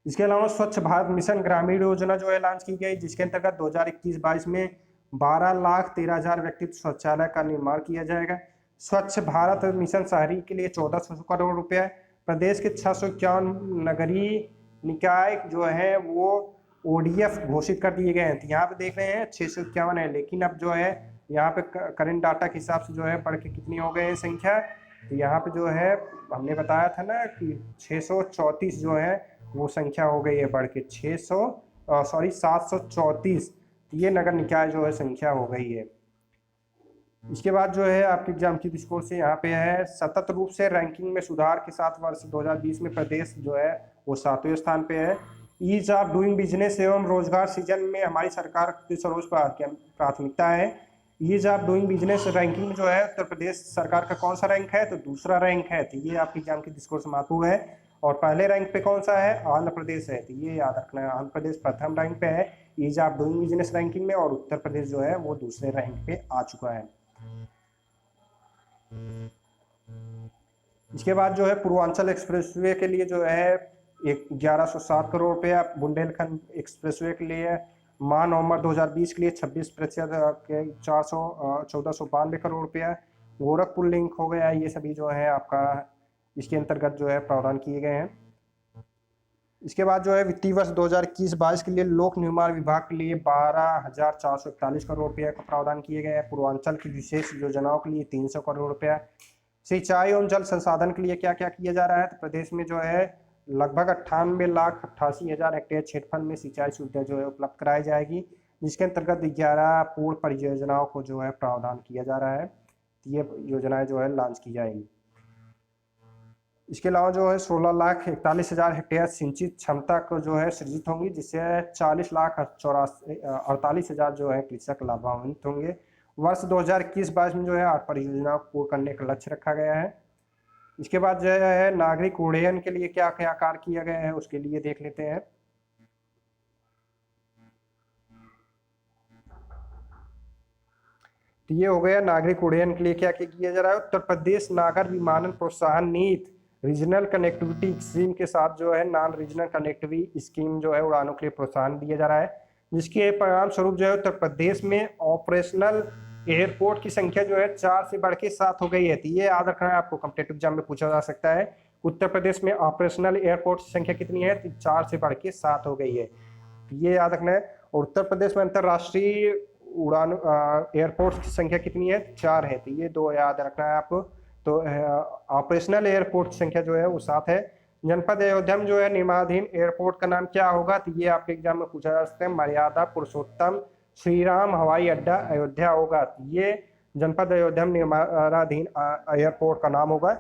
इसके अलावा स्वच्छ भारत मिशन ग्रामीण योजना जो है लॉन्च की गई, जिसके अंतर्गत 2021-22 में 12,13,000 व्यक्तिगत शौचालय का निर्माण किया जाएगा। स्वच्छ भारत मिशन शहरी के लिए 1400 करोड़ रुपया। प्रदेश के 651 नगरीय निकाय जो है वो ODF घोषित कर दिए गए हैं। तो यहाँ पे देख रहे हैं 651 है, लेकिन अब जो है यहाँ पे करंट डाटा के हिसाब से जो है बढ़ के कितनी हो गए हैं संख्या, तो यहाँ पे जो है हमने बताया था ना कि 634 जो है वो संख्या हो गई है बढ़ के 734, ये नगर निकाय जो है संख्या हो गई है। इसके बाद जो है आपके एग्जाम की स्कोर से यहाँ पे है सतत रूप से रैंकिंग में सुधार के साथ वर्ष 2020 में प्रदेश जो है वो 7वें स्थान पे है। ईज ऑफ डूइंग बिजनेस एवं रोजगार सृजन में हमारी सरकार की सर्वोच्च प्राथमिकता है। Ease of doing business ranking में जो है उत्तर प्रदेश सरकार का कौन सा रैंक है, तो दूसरा रैंक है। तो ये आपके एग्जाम की स्कोर से महत्वपूर्ण है। और पहले रैंक पे कौन सा है, आंध्र प्रदेश है, तो ये याद रखना है, आंध्र प्रदेश प्रथम रैंक पे है ease of doing business ranking में, और उत्तर प्रदेश जो है वो दूसरे रैंक पे आ चुका है। इसके बाद जो है पूर्वांचल एक्सप्रेसवे के लिए जो है 1107 करोड़ रुपया, बुंदेलखंड एक्सप्रेसवे के लिए माह नवंबर 2020 के लिए 26% के 1492 करोड़ रुपया, गोरखपुर लिंक हो गया, ये सभी जो है आपका इसके अंतर्गत जो है प्रावधान किए गए हैं। इसके बाद जो है वित्तीय वर्ष 2021-22 के लिए लोक निर्माण विभाग के लिए 12,441 करोड़ रुपया का प्रावधान किए गए हैं। पूर्वांचल की विशेष योजनाओं के लिए 300 करोड़ रुपया। सिंचाई एवं जल संसाधन के लिए क्या क्या किया जा रहा है, तो प्रदेश में जो है लगभग 98,88,000 हेक्टेयर क्षेत्रफल में सिंचाई सुविधा जो है उपलब्ध कराई जाएगी, जिसके अंतर्गत 11 पूर्ण परियोजनाओं को जो है प्रावधान किया जा रहा है। ये योजनाएं जो है लॉन्च की जाएंगी। इसके अलावा जो है 16,41,000 हेक्टेयर सिंचित क्षमता को जो है सृजित होंगी, जिससे 40,48,000 जो है कृषक लाभान्वित होंगे। वर्ष 2021-22 में जो है 8 परियोजनाओं को पूर्ण करने का लक्ष्य रखा गया है। इसके बाद जो है नागरिक उड्डयन के लिए क्या क्या कार्य किया गया है उसके लिए देख लेते हैं। तो ये हो गया नागरिक उड्डयन के लिए क्या क्या किया जा रहा है। उत्तर प्रदेश नागर विमानन प्रोत्साहन नीति रीजनल कनेक्टिविटी स्कीम के साथ जो है नॉन रीजनल कनेक्टिविटी स्कीम जो है उड़ानों के लिए प्रोत्साहन दिया जा रहा है, जिसके परिणाम स्वरूप जो है उत्तर प्रदेश में ऑपरेशनल एयरपोर्ट की संख्या जो है 4 से बढ़ के 7 हो गई है। तो ये याद रखना है, आपको कॉम्पिटिटिव एग्जाम में पूछा जा सकता है उत्तर प्रदेश में ऑपरेशनल एयरपोर्ट की संख्या कितनी है, तो 4 से बढ़ के 7 हो गई है। तो ये याद रखना है। और उत्तर प्रदेश में अंतर्राष्ट्रीय उड़ान एयरपोर्ट की संख्या कितनी है, 4 है। तो ये 2 याद रखना है आपको। तो ऑपरेशनल एयरपोर्ट की संख्या जो है वो 7 है। जनपद अयोध्या में जो है निर्माणाधीन एयरपोर्ट का नाम क्या होगा, तो ये आपके एग्जाम में पूछा जा सकता है। मर्यादा पुरुषोत्तम श्री राम हवाई अड्डा अयोध्या होगा। ये जनपद अयोध्या में निर्माणाधीन एयरपोर्ट का नाम होगा।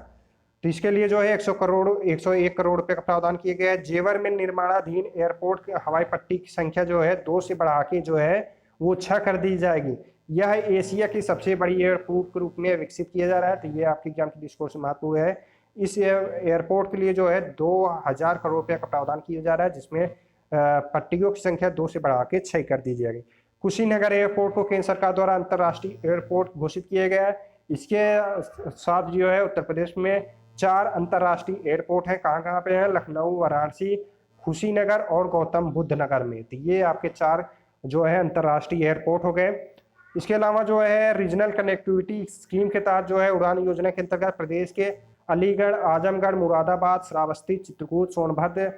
तो इसके लिए जो है 101 करोड़ रुपए का प्रावधान किया गया है। जेवर में निर्माणाधीन एयरपोर्ट हवाई पट्टी की संख्या जो है 2 से बढ़ा के जो है वो 6 कर दी जाएगी। यह एशिया की सबसे बड़ी एयरपोर्ट के रूप में विकसित किया जा रहा है। तो ये आपके एग्जाम की डिस्कोर्स से महत्व है। इस एयरपोर्ट के लिए जो है 2000 करोड़ रुपए का प्रावधान किया जा रहा है, जिसमें पट्टियों की संख्या 2 से बढ़ा के 6 कर दी जाएगी। कुशीनगर एयरपोर्ट को केंद्र सरकार द्वारा अंतर्राष्ट्रीय एयरपोर्ट घोषित किया गया है। इसके साथ जो है उत्तर प्रदेश में 4 अंतर्राष्ट्रीय एयरपोर्ट हैं। कहाँ कहाँ पे हैं, लखनऊ, वाराणसी, कुशीनगर और गौतम बुद्ध नगर में। तो ये आपके 4 जो है अंतर्राष्ट्रीय एयरपोर्ट हो गए। इसके अलावा जो है रीजनल कनेक्टिविटी स्कीम के तहत जो है उड़ान योजना के अंतर्गत प्रदेश के अलीगढ़, आजमगढ़, मुरादाबाद, श्रावस्ती, चित्रकूट, सोनभद्र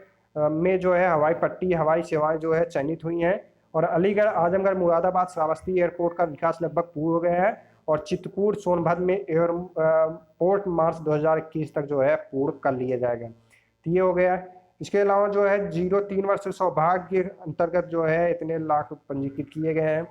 में जो है हवाई पट्टी हवाई सेवाएं जो है चयनित हुई हैं। और अलीगढ़, आजमगढ़, मुरादाबाद, श्रावस्ती एयरपोर्ट का विकास लगभग पूर्ण हो गया है। और चित्रकूट, सोनभद्र में एयरपोर्ट मार्च 2021 तक जो है पूर्ण कर लिया जाएगा। तो ये हो गया। इसके अलावा जो है 0-3 वर्ष सौभाग्य के अंतर्गत जो है इतने लाख पंजीकृत किए गए हैं।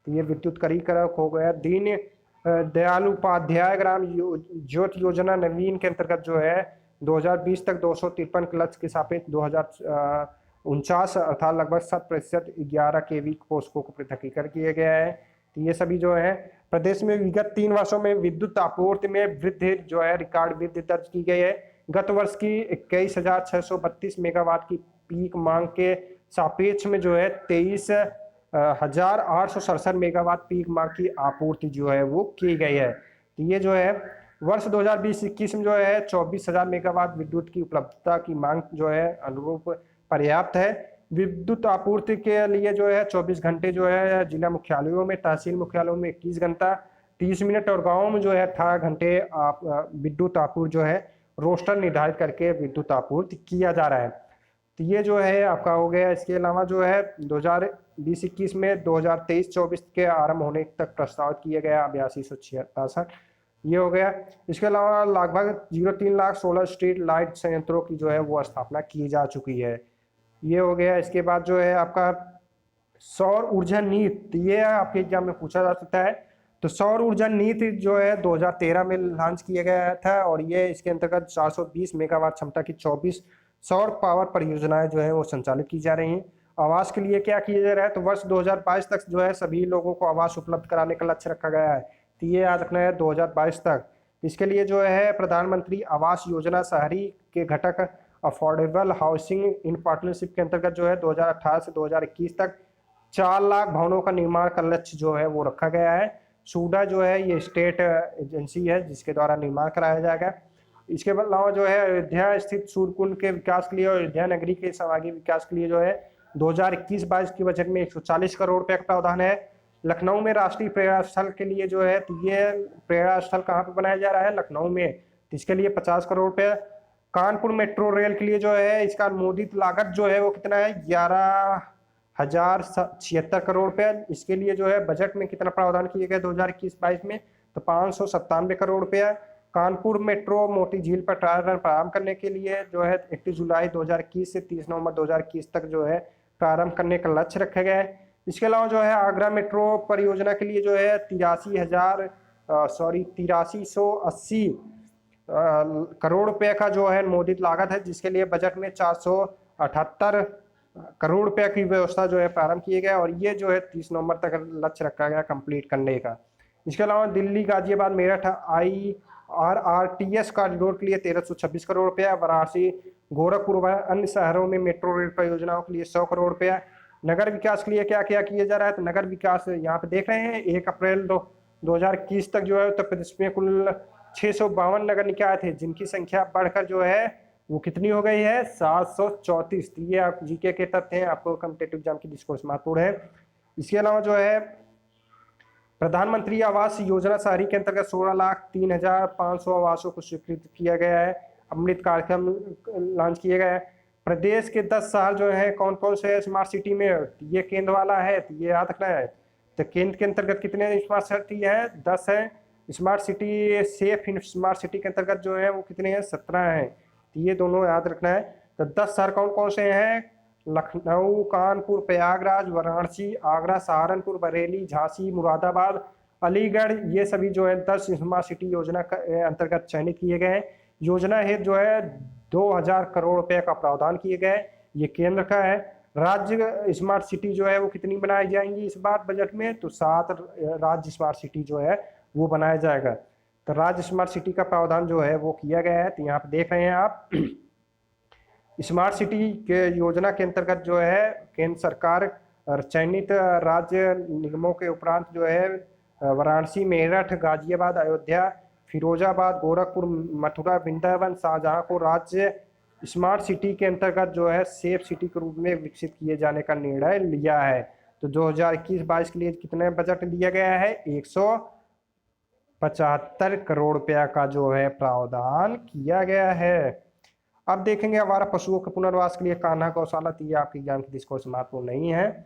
तो ये विद्युतीकरण हो गया। दीन दयाल उपाध्याय ग्राम ज्योति योजना नवीन के अंतर्गत जो है 2020 तक 253 के लक्ष्य के सापेक्ष 2049 अर्थात लगभग 7% 11 kV पोस्को को पृथकीकरण किया गया है। तो ये सभी जो है प्रदेश में विगत 3 वर्षों में विद्युत आपूर्ति में वृद्धि जो है रिकॉर्ड वृद्धि दर्ज की गई है। गत वर्ष की 21,632 मेगावाट की पीक मांग के सापेक्ष में जो है 23,867 मेगावाट पीक मांग की आपूर्ति जो है वो की गई है। तो ये जो है वर्ष 2020-21 में जो है 24,000 मेगावाट विद्युत की उपलब्धता की मांग जो है अनुरूप पर्याप्त है। विद्युत आपूर्ति के लिए जो है 24 घंटे जो है जिला मुख्यालयों में, तहसील मुख्यालयों में 21 घंटा 30 मिनट और गाँव में जो है 18 घंटे विद्युत आपूर्ति जो है रोस्टर निर्धारित करके विद्युत आपूर्ति किया जा रहा है। तो ये जो है आपका हो गया। इसके अलावा जो है 2020-21 में 2023-24 के आरंभ होने तक प्रस्तावित किया गया 8266, ये हो गया। इसके अलावा लगभग 0.3 लाख सोलर स्ट्रीट लाइट संयंत्रों की जो है वो स्थापना की जा चुकी है। ये हो गया। इसके बाद जो है आपका सौर ऊर्जा नीति, ये आपके एग्जाम में पूछा जा सकता है। तो सौर ऊर्जा नीति जो है 2013 में लॉन्च किया गया था और ये इसके अंतर्गत 420 मेगावाट क्षमता की 24 सौर पावर परियोजनाएं जो है वो संचालित की जा रही हैं। आवास के लिए क्या किया जा रहा है, तो वर्ष 2022 तक जो है सभी लोगों को आवास उपलब्ध कराने का लक्ष्य रखा गया है। तो ये याद रखना है 2022 तक। इसके लिए जो है प्रधानमंत्री आवास योजना शहरी के घटक अफोर्डेबल हाउसिंग इन पार्टनरशिप के अंतर्गत जो है 2018 से 2021 तक 4 लाख भवनों का निर्माण का लक्ष्य जो है वो रखा गया है। सूडा जो है ये स्टेट एजेंसी है जिसके द्वारा निर्माण कराया जाएगा। इसके अलावा जो है अयोध्या स्थित सूर्यकुंड के विकास के लिए और अयोध्या नगरी के सर्वांगीण विकास के लिए जो है 2021-22 की बजट में 140 करोड़ रुपए का प्रावधान है। लखनऊ में राष्ट्रीय प्रेरणा स्थल के लिए जो है, तो ये प्रेरणा स्थल कहाँ पे बनाया जा रहा है, लखनऊ में, तो इसके लिए 50 करोड़ रुपये। कानपुर मेट्रो रेल के लिए जो है इसका अनुमोदित लागत जो है वो कितना है, 11,076 करोड़ रुपये। इसके लिए जो है बजट में कितना प्रावधान किया गया 2021-22 में, तो 597 करोड़ रुपया। कानपुर मेट्रो मोती झील पर ट्रायल रन प्रारंभ करने के लिए जो है 31 जुलाई 2021 से 30 नवंबर 2021 तक जो है प्रारंभ करने का लक्ष्य रखा गया है। इसके अलावा जो है आगरा मेट्रो परियोजना के लिए जो है 8380 करोड़ रुपए का जो है अनुमोदित लागत है, जिसके लिए बजट में 478 करोड़ रुपए की व्यवस्था जो है प्रारंभ किए गए और ये जो है 30 नवंबर तक लक्ष्य रखा गया कंप्लीट करने का। इसके अलावा दिल्ली गाजियाबाद मेरठ IRRTS कॉरिडोर के लिए 1326 करोड़ रुपया, वाराणसी गोरखपुर व अन्य शहरों में मेट्रो रेल परियोजनाओं के लिए 100 करोड़ रुपया। नगर विकास के लिए क्या क्या किया जा रहा है, तो नगर विकास यहाँ पे देख रहे हैं 1 अप्रैल 2021 तक जो है उत्तर प्रदेश में कुल 652 नगर निकाय थे, जिनकी संख्या बढ़कर जो है वो कितनी हो गई है 734। ये आप जीके के तथ्य हैं, आपको कॉम्पिटिटिव एग्जाम की डिस्कोर्स महत्वपूर्ण है। इसके अलावा जो है प्रधानमंत्री आवास योजना शहरी के अंतर्गत 16,03,500 आवासों को स्वीकृत किया गया है। अमृत कार्यक्रम लॉन्च किया गया है। प्रदेश के 10 शहर जो है कौन कौन से स्मार्ट सिटी में, ये केंद्र वाला है तो ये याद रखना है। तो केंद्र के अंतर्गत कितने स्मार्ट सिटी है, 10 है। Smart city safe smart city के अंतर्गत जो है वो कितने हैं, 17 हैं। तो ये दोनों याद रखना है। तो 10 शहर कौन कौन से हैं, लखनऊ, कानपुर, प्रयागराज, वाराणसी, आगरा, सहारनपुर, बरेली, झांसी, मुरादाबाद, अलीगढ़, ये सभी जो है 10 स्मार्ट सिटी योजना के अंतर्गत चयनित किए गए हैं। योजना हेतु जो है 2000 करोड़ रुपए का प्रावधान किए गए, ये केंद्र का है। राज्य स्मार्ट सिटी जो है वो कितनी बनाई जाएंगी इस बार बजट में, तो 7 राज्य स्मार्ट सिटी जो है वो बनाया जाएगा। तो राज्य स्मार्ट सिटी का प्रावधान जो है वो किया गया है। तो यहाँ पे देख रहे हैं आप स्मार्ट सिटी के योजना के अंतर्गत जो है केंद्र सरकार चयनित राज्य निगमों के उपरांत जो है वाराणसी, मेरठ, गाजियाबाद, अयोध्या, फिरोजाबाद, गोरखपुर, मथुरा, वृंदावन, शाहजहां को राज्य स्मार्ट सिटी के अंतर्गत जो है सेफ सिटी के रूप में विकसित किए जाने का निर्णय लिया है। तो 2021-22 के लिए कितने बजट दिया गया है, 175 करोड़ रुपया का जो है प्रावधान किया गया है। अब देखेंगे आवारा पशुओं के पुनर्वास के लिए कान्हा गौशाला, तो ये आपके एग्जाम की डिस्कोर्स महत्वपूर्ण नहीं है।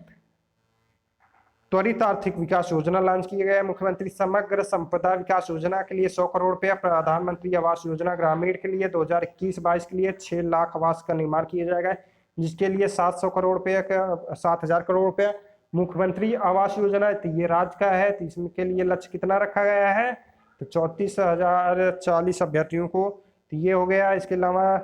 त्वरित आर्थिक विकास योजना लॉन्च किया गया है। मुख्यमंत्री समग्र संपदा विकास योजना के लिए 100 करोड़ रुपया, प्रधानमंत्री आवास योजना ग्रामीण के लिए 2021-22 के लिए 6 लाख आवास का निर्माण किया जाएगा, जिसके लिए 700 करोड़ रुपये का 7000 करोड़ रुपया। मुख्यमंत्री आवास योजना ये राज्य का है, तो इसके लिए लक्ष्य कितना रखा गया है, तो 34,040 अभ्यर्थियों को, तो ये हो गया। इसके अलावा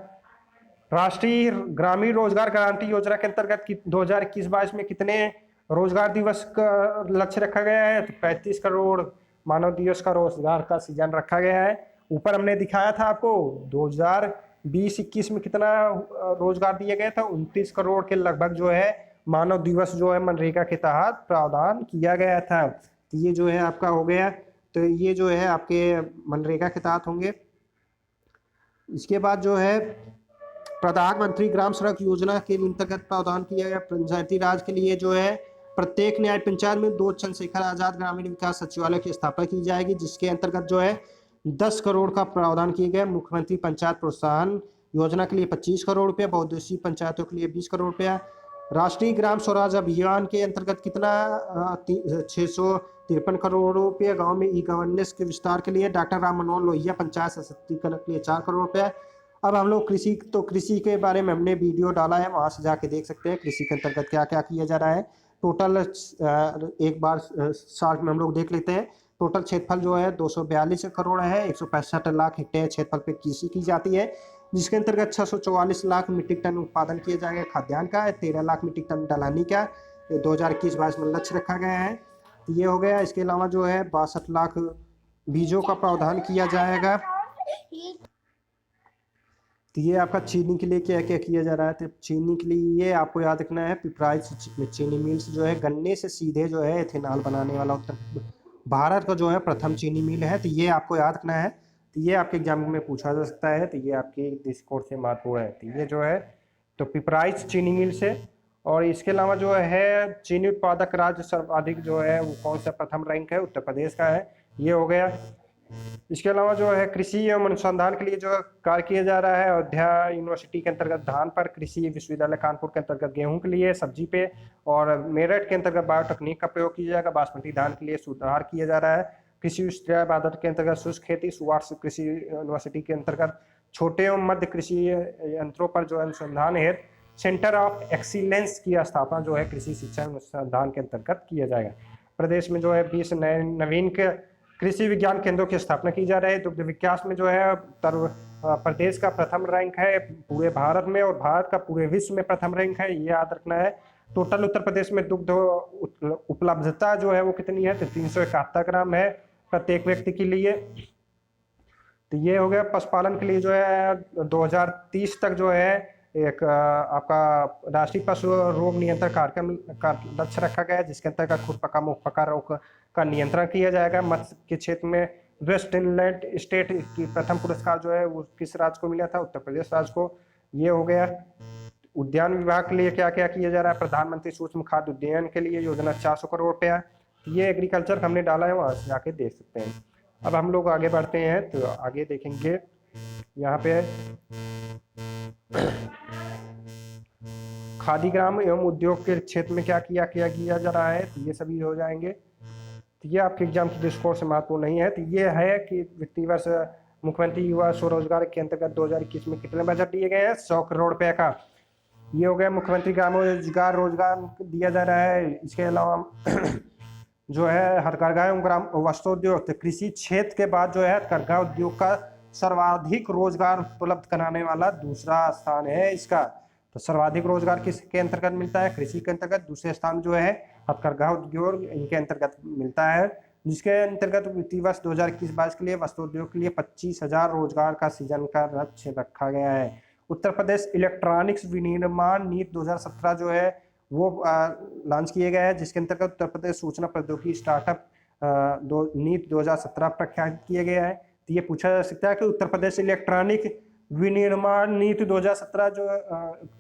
राष्ट्रीय ग्रामीण रोजगार गारंटी योजना के अंतर्गत 2021-22 में कितने रोजगार दिवस का लक्ष्य रखा गया है, तो 35 करोड़ मानव दिवस का रोजगार का सृजन रखा गया है। ऊपर हमने दिखाया था आपको 2020-21 में कितना रोजगार दिया गया था, 29 करोड़ के लगभग जो है मानव दिवस जो है मनरेगा के तहत प्रावधान किया गया था। तो ये जो है आपका हो गया, तो ये जो है आपके मनरेगा के तहत होंगे। इसके बाद जो है प्रधानमंत्री ग्राम सड़क योजना के अंतर्गत प्रावधान किया गया। पंचायती राज के लिए जो है प्रत्येक न्याय पंचायत में 2 चंद्रशेखर आजाद ग्रामीण विकास सचिवालय की स्थापना की जाएगी, जिसके अंतर्गत जो है 10 करोड़ का प्रावधान किया गया। मुख्यमंत्री पंचायत प्रोत्साहन योजना के लिए 25 करोड़ रुपया, बहुउद्देशीय पंचायतों के लिए 20 करोड़ रुपया। राष्ट्रीय ग्राम स्वराज अभियान के अंतर्गत कितना 653 करोड़ रुपया। गाँव में ई गवर्नेंस के विस्तार के लिए डॉक्टर राम मनोहर लोहिया पंचायत सशक्तिकरण के लिए 4 करोड़ रुपया। अब हम लोग कृषि के बारे में हमने वीडियो डाला है, वहाँ से जाके देख सकते हैं कृषि के अंतर्गत क्या क्या किया जा रहा है। टोटल एक बार शार्ट में हम लोग देख लेते हैं। टोटल क्षेत्रफल जो है 242 करोड़ है, 165 लाख हेक्टेयर क्षेत्रफल पे कृषि की जाती है, जिसके अंतर्गत 644 लाख मीट्रिक टन उत्पादन किया जाएगा खाद्यान्न का, 13 लाख मीट्रिक टन दलहनी का। 2021-22 में लक्ष्य रखा गया है, तो ये हो गया। इसके अलावा जो है 62 लाख बीजों का प्रावधान किया जाएगा। तो ये आपका चीनी के लिए क्या क्या किया जा रहा है, तो चीनी के लिए ये आपको याद रखना है पिपराइच चीनी मिल्स जो है गन्ने से सीधे जो है एथेनॉल बनाने वाला उत्तर भारत का जो है प्रथम चीनी मिल है, तो ये आपको याद रखना है। तो ये आपके एग्जाम में पूछा जा सकता है, तो ये आपके डिस्कोर्स से महत्वपूर्ण है। तो ये जो है तो पिपराइच चीनी मिल से, और इसके अलावा जो है चीनी उत्पादक राज्य सर्वाधिक जो है वो कौन सा प्रथम रैंक है, उत्तर प्रदेश का है, ये हो गया। इसके अलावा जो है कृषि एवं अनुसंधान के लिए जो कार्य किया जा रहा है, अयोध्या यूनिवर्सिटी के अंतर्गत धान पर, कृषि विश्वविद्यालय कानपुर के अंतर्गत गेहूं के लिए, सब्जी पे, और मेरठ के अंतर्गत बायोटेक्निक का प्रयोग किया जाएगा। बासमती धान के लिए सुधार किया जा रहा है। कृषि विश्वविद्यालय के अंतर्गत शुष्क खेती, सुभाष कृषि यूनिवर्सिटी के अंतर्गत छोटे एवं मध्य कृषि यंत्रों पर जो अनुसंधान हेतु सेंटर ऑफ एक्सीलेंस की स्थापना जो है कृषि शिक्षा अनुसंधान के अंतर्गत किया जाएगा। प्रदेश में जो है 20 नए नवीन के कृषि विज्ञान केंद्रों की स्थापना की जा रही है। दुग्ध विकास में जो है उत्तर प्रदेश का प्रथम रैंक है पूरे भारत में, और भारत का पूरे विश्व में प्रथम रैंक है, ये याद रखना है। टोटल उत्तर प्रदेश में दुग्ध उपलब्धता जो है वो कितनी है, तो 371 ग्राम है प्रत्येक व्यक्ति के लिए। तो ये हो गया। पशुपालन के लिए जो है 2030 तक जो है एक आपका राष्ट्रीय पशु रोग नियंत्रण कार्यक्रम का लक्ष्य रखा गया है, जिसके अंतर्गत खुरपका मुहपका रोग का नियंत्रण किया जाएगा। मत्स्य के क्षेत्र में वेस्ट इंलैंड स्टेट की प्रथम पुरस्कार जो है वो किस राज्य को मिला था, उत्तर प्रदेश राज्य को। ये हो गया। उद्यान विभाग के लिए क्या क्या किया जा रहा है, प्रधानमंत्री सूक्ष्म खाद्य उद्यान के लिए योजना 400 करोड़ रुपया, ये एग्रीकल्चर हमने डाला है, वहाँ से जाके देख सकते हैं। अब हम लोग आगे बढ़ते हैं तो आगे देखेंगे यहाँ पे खादी ग्राम एवं उद्योग के क्षेत्र में क्या किया जा रहा है, तो ये सभी हो जाएंगे। तो ये आपके एग्जाम की दृष्टिकोण से महत्वपूर्ण नहीं है। तो ये है कि वित्तीय वर्ष मुख्यमंत्री युवा स्वरोजगार के अंतर्गत 2021 में कितने बजट दिए गए हैं, 100 करोड़ रुपए का। ये हो गया। मुख्यमंत्री ग्राम रोजगार दिया जा रहा है। इसके अलावा जो है हथकरघा एवं ग्राम वस्त्रोद्योग, तो कृषि क्षेत्र के बाद जो है हथकरघा उद्योग का सर्वाधिक रोजगार उपलब्ध कराने वाला दूसरा स्थान है इसका। तो सर्वाधिक रोजगार किसके अंतर्गत मिलता है, कृषि के अंतर्गत। दूसरे स्थान जो है हथकरघा उद्योग, इनके अंतर्गत मिलता है, जिसके अंतर्गत वित्तीय वर्ष 2021-22 के लिए वस्त्रोद्योग के लिए 25,000 रोजगार का सृजन का लक्ष्य रखा गया है। उत्तर प्रदेश इलेक्ट्रॉनिक्स विनिर्माण नीति 2017 जो है वो लॉन्च किए गए हैं, जिसके अंतर्गत उत्तर प्रदेश सूचना प्रौद्योगिकी स्टार्टअप नीति 2017 प्रख्यात किए गए हैं। तो ये पूछा जा सकता है कि उत्तर प्रदेश इलेक्ट्रॉनिक विनिर्माण नीति 2017 जो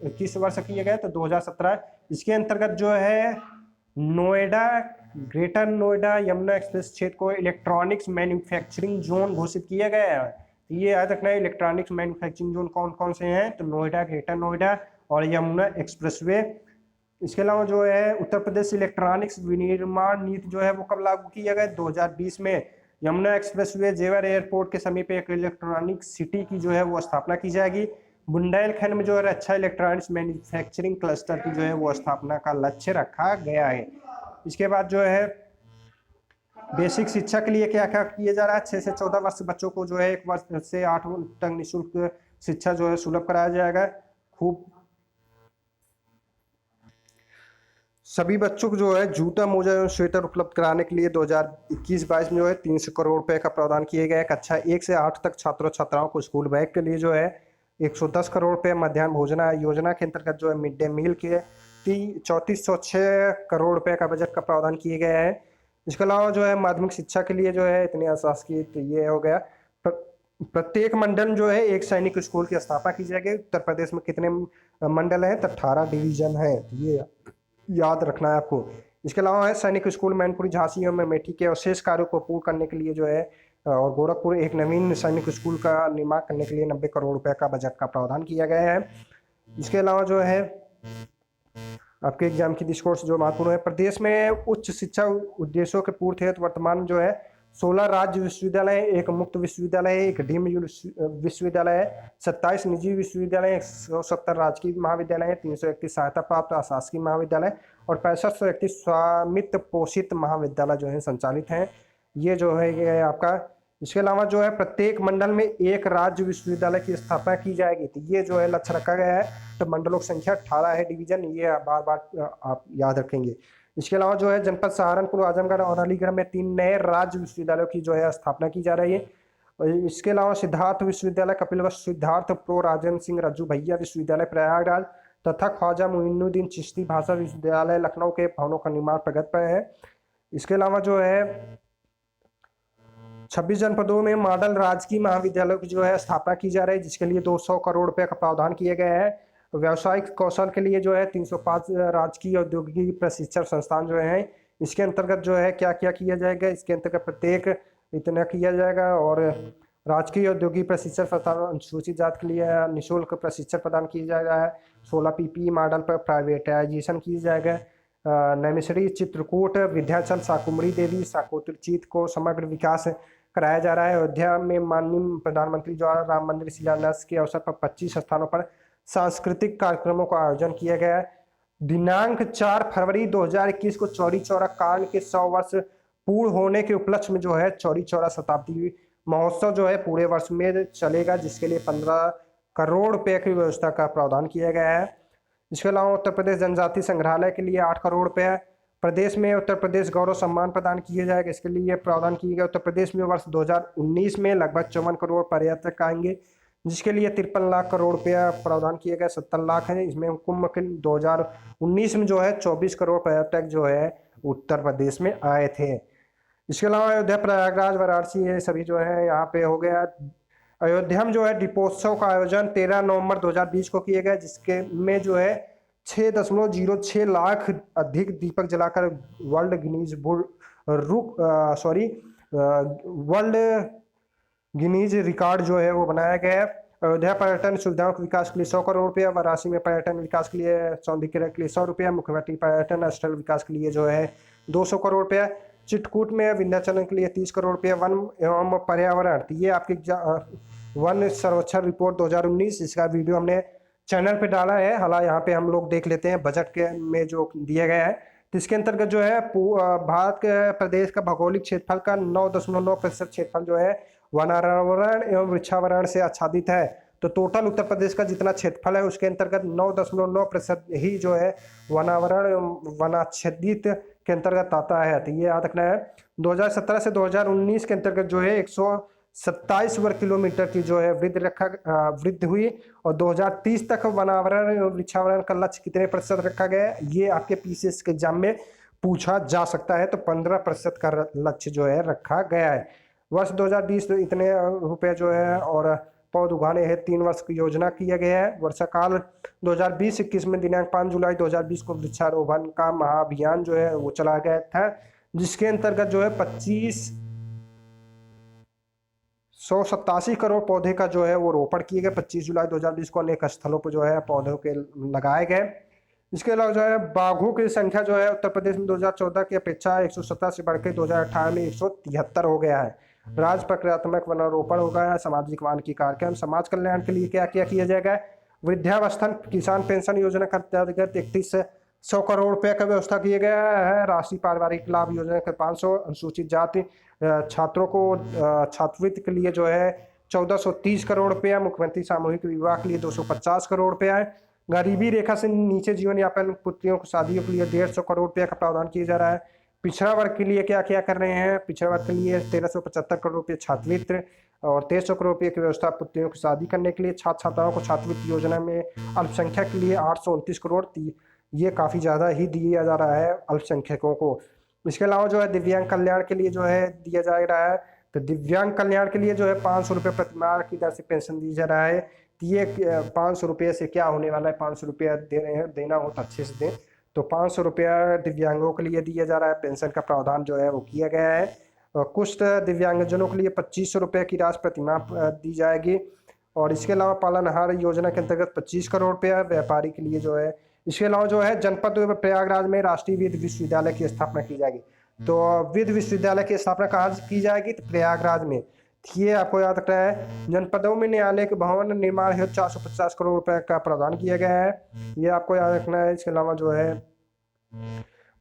किस वर्ष किए गए, तो 2017। इसके अंतर्गत जो है नोएडा, ग्रेटर नोएडा यमुना एक्सप्रेस क्षेत्र को इलेक्ट्रॉनिक्स मैन्युफैक्चरिंग जोन घोषित किया गया है। तो ये याद रखना है, इलेक्ट्रॉनिक्स मैन्युफैक्चरिंग जोन कौन कौन से हैं, तो नोएडा, ग्रेटर नोएडा और यमुना एक्सप्रेसवे। इसके अलावा जो है उत्तर प्रदेश इलेक्ट्रॉनिक्स विनिर्माण नीति जो है वो कब लागू किया गया, 2020 में। यमुना एक्सप्रेसवे जेवर एयरपोर्ट के समीप एक इलेक्ट्रॉनिक सिटी की जो है वो स्थापना की जाएगी। बुंदेलखंड में जो है अच्छा इलेक्ट्रॉनिक्स मैन्युफैक्चरिंग क्लस्टर की जो है वो स्थापना का लक्ष्य रखा गया है। इसके बाद जो है बेसिक शिक्षा के लिए क्या क्या किया जा रहा है, 6 से 14 वर्ष बच्चों को जो है 1 वर्ष से 8 तक निःशुल्क शिक्षा जो है सुलभ कराया जाएगा। खूब सभी बच्चों को जो है जूता, मोजा एवं स्वेटर उपलब्ध कराने के लिए 2021-22 में जो है 300 करोड़ रुपए का प्रावधान किए गए। कक्षा 1 से 8 तक छात्रों छात्राओं को स्कूल बैग के लिए जो है 110 करोड़ रुपए, मध्याह्न भोजन योजना के अंतर्गत जो है मिड डे मील के 3406 करोड़ रुपए का बजट का प्रावधान किए गए हैं। इसके अलावा जो है माध्यमिक शिक्षा के लिए जो है इतने अशासकीय, तो ये हो गया। प्रत्येक मंडल जो है एक सैनिक स्कूल की स्थापना की जाएगी। उत्तर प्रदेश में कितने मंडल हैं, तो 18 डिवीजन है, ये याद रखना है आपको। इसके अलावा है सैनिक स्कूल मैनपुरी, झांसी और मेमेठी के अवशेष कार्यों को पूर्ण करने के लिए जो है और गोरखपुर एक नवीन सैनिक स्कूल का निर्माण करने के लिए 90 करोड़ रुपए का बजट का प्रावधान किया गया है। इसके अलावा जो है आपके एग्जाम की डिस्कोर्स जो महत्वपूर्ण है, प्रदेश में उच्च शिक्षा उद्देश्यों के पूर्ति हेतु वर्तमान जो है 16 राज्य विश्वविद्यालय, एक मुक्त विश्वविद्यालय, एक डीम्ड विश्वविद्यालय है, 27 निजी विश्वविद्यालय, 170 राजकीय महाविद्यालय, 331 सहायता प्राप्त अशासकीय महाविद्यालय और 6531 स्वामित्व पोषित महाविद्यालय जो है संचालित हैं। ये जो है ये आपका। इसके अलावा जो है प्रत्येक मंडल में एक राज्य विश्वविद्यालय की स्थापना की जाएगी। तो ये जो है लक्ष्य रखा गया है। तो मंडलों की संख्या 18 है, डिवीजन, ये बार बार आप याद रखेंगे। इसके अलावा जो है जनपद सहारनपुर, आजमगढ़ और अलीगढ़ में 3 नए राज्य विश्वविद्यालयों की जो है स्थापना की जा रही है। और इसके अलावा सिद्धार्थ विश्वविद्यालय कपिलवस्तु, सिद्धार्थ प्रो राजेंद्र सिंह रज्जू भैया विश्वविद्यालय प्रयागराज तथा ख्वाजा मुइनुद्दीन चिश्ती भाषा विश्वविद्यालय लखनऊ के भवनों का निर्माण प्रगति पर है। इसके अलावा जो है 26 जनपदों में मॉडल राजकीय महाविद्यालयों की जो है स्थापना की जा रही है, जिसके लिए 200 करोड़ रुपए का प्रावधान किए गए हैं। व्यावसायिक कौशल के लिए जो है 305 राजकीय औद्योगिक प्रशिक्षण संस्थान जो है, इसके अंतर्गत जो है क्या क्या किया जाएगा, इसके अंतर्गत प्रत्येक इतना किया जाएगा। और राजकीय औद्योगिक प्रशिक्षण संस्थान अनुसूचित जाति के लिए निःशुल्क प्रशिक्षण प्रदान किया जाएगा। 16 PPE मॉडल पर प्राइवेटाइजेशन किया जाएगा। नैमिषारण्य, चित्रकूट, विंध्याचल, शाकुंभरी देवी, शाकोत्तरचीत को समग्र विकास कराया जा रहा है। अयोध्या में माननीय प्रधानमंत्री द्वारा राम मंदिर शिलान्यास के अवसर पर 25 स्थानों पर सांस्कृतिक कार्यक्रमों का आयोजन किया गया है। दिनांक 4 फरवरी 2021 को चौरी चौरा कांड के 100 वर्ष पूर्ण होने के उपलक्ष्य में जो है चौरी चौरा शताब्दी महोत्सव जो है पूरे वर्ष में चलेगा, जिसके लिए 15 करोड़ रुपए की व्यवस्था का प्रावधान किया गया है। इसके अलावा उत्तर प्रदेश जनजाति संग्रहालय के लिए 8 करोड़ रुपए, प्रदेश में उत्तर प्रदेश गौरव सम्मान प्रदान किए जाएगा, इसके लिए प्रावधान किए गए। उत्तर प्रदेश में वर्ष 2019 में लगभग 54 करोड़ पर्यटक आएंगे, जिसके लिए 53 लाख करोड़ रुपया प्रावधान किए गए। 70 लाख है इसमें। कुंभ के 2019 में जो है 24 करोड़ पर्यटक जो है उत्तर प्रदेश में आए थे। इसके अलावा अयोध्या, प्रयागराज, वाराणसी ये सभी जो है यहाँ पे हो गया। अयोध्या में जो है दीपोत्सव का आयोजन 13 नवंबर 2020 को किया गया, जिसके में जो है 6.06 लाख अधिक दीपक जलाकर वर्ल्ड गिनीज रिकॉर्ड जो है वो बनाया गया है। अयोध्या पर्यटन सुविधाओं के विकास के लिए 100 करोड़ रुपया, वाराणसी में पर्यटन विकास के लिए सौंदर्यीकरण के लिए 100 रुपया, मुख्यमंत्री पर्यटन स्थल विकास के लिए जो है 200 करोड़ रुपया, चित्रकूट में विंध्याचल के लिए 30 करोड़ रुपया, वन एवं पर्यावरण, ये आपकी वन सर्वेक्षण रिपोर्ट 2019, इसका वीडियो हमने चैनल पे डाला है। हालांकि यहाँ पे हम लोग देख लेते हैं बजट के में जो दिया गया है। तो इसके अंतर्गत जो है भारत के प्रदेश का भौगोलिक क्षेत्रफल का 9.9% क्षेत्रफल जो है वनावरण एवं वृक्षावरण से आच्छादित है। तो टोटल उत्तर प्रदेश का जितना क्षेत्रफल है उसके अंतर्गत 9.9% ही जो है वनावरण एवं वनाच्छादित के अंतर्गत आता है। तो ये याद रखना है। 2017 से 2019 के अंतर्गत जो है 127 वर्ग किलोमीटर की जो है वृद्धि हुई, और 2030 तक वनावरण एवं वृक्षावरण का लक्ष्य कितने प्रतिशत रखा गया है, ये आपके पीसीएस के एग्जाम में पूछा जा सकता है। तो 15% का लक्ष्य जो है रखा गया है। वर्ष 2020 इतने रुपए जो है, और पौध उगाने है 3 वर्ष की योजना किया गया है। वर्षाकाल 2020-21 में दिनांक 5 जुलाई 2020 को वृक्षारोपण का महाअभियान जो है वो चलाया गया था, जिसके अंतर्गत जो है 2587 करोड़ पौधे का जो है वो रोपण किए गए। 25 जुलाई 2020 को अनेक स्थलों पर जो है पौधों के लगाए गए। इसके अलावा जो है बाघों की संख्या जो है उत्तर प्रदेश में 2014 की अपेक्षा 117 से बढ़कर 2018 में 173 हो गया है। राज्य प्रक्रियात्मक वनारोपण हो गया है। सामाजिक वानिकी कार्यक्रम, समाज कल्याण के लिए क्या क्या किया जाएगा। वृद्धावस्था किसान पेंशन योजना के अंतर्गत 3100 करोड़ रुपए का व्यवस्था किया गया है। राष्ट्रीय पारिवारिक लाभ योजना के 500, अनुसूचित जाति छात्रों को छात्रवृत्ति के लिए जो है 1430 करोड़ रुपया, मुख्यमंत्री सामूहिक विवाह के लिए 250 करोड़ रुपया है। गरीबी रेखा से नीचे जीवन यापन पुत्रियों को शादियों के लिए 150 करोड़ रुपया का प्रावधान किया जा रहा है। पिछड़ा वर्ग के लिए क्या क्या कर रहे हैं। पिछड़ा वर्ग के लिए 1375 करोड़ रुपये छात्रवृत्ति और 2300 करोड़ रुपये की व्यवस्था पुत्रियों की शादी करने के लिए। छात्र छात्राओं को छात्रवृत्ति योजना में अल्पसंख्यक के लिए 829 करोड़, ये काफ़ी ज़्यादा ही दिया जा रहा है अल्पसंख्यकों को। इसके अलावा जो है दिव्यांग कल्याण के लिए जो है दिया जा रहा है। तो दिव्यांग कल्याण के लिए जो है 500 रुपये प्रतिमाह की दर से पेंशन दी जा रहा है। तो ये 500 रुपये से क्या होने वाला है, 500 रुपया दे रहे हैं, देना हो तो अच्छे से दें। तो 500 रुपया दिव्यांगों के लिए दिया जा रहा है। पेंशन का प्रावधान जो है वो किया गया है। और कुछ दिव्यांगजनों के लिए 2500 रुपये की राशि प्रतिमाह दी जाएगी। और इसके अलावा पालनहार योजना के अंतर्गत 25 करोड़ रुपया व्यापारी के लिए जो है। इसके अलावा जो है जनपद प्रयागराज में राष्ट्रीय विधि विश्वविद्यालय की स्थापना की जाएगी। तो विधि विश्वविद्यालय की स्थापना कहाँ की जाएगी, तो प्रयागराज में। ये आपको याद रखना है। जनपदों में न्यायालय के भवन निर्माण हेतु 450 करोड़ रुपए का प्रावधान किया गया है, ये आपको याद रखना है। इसके अलावा जो है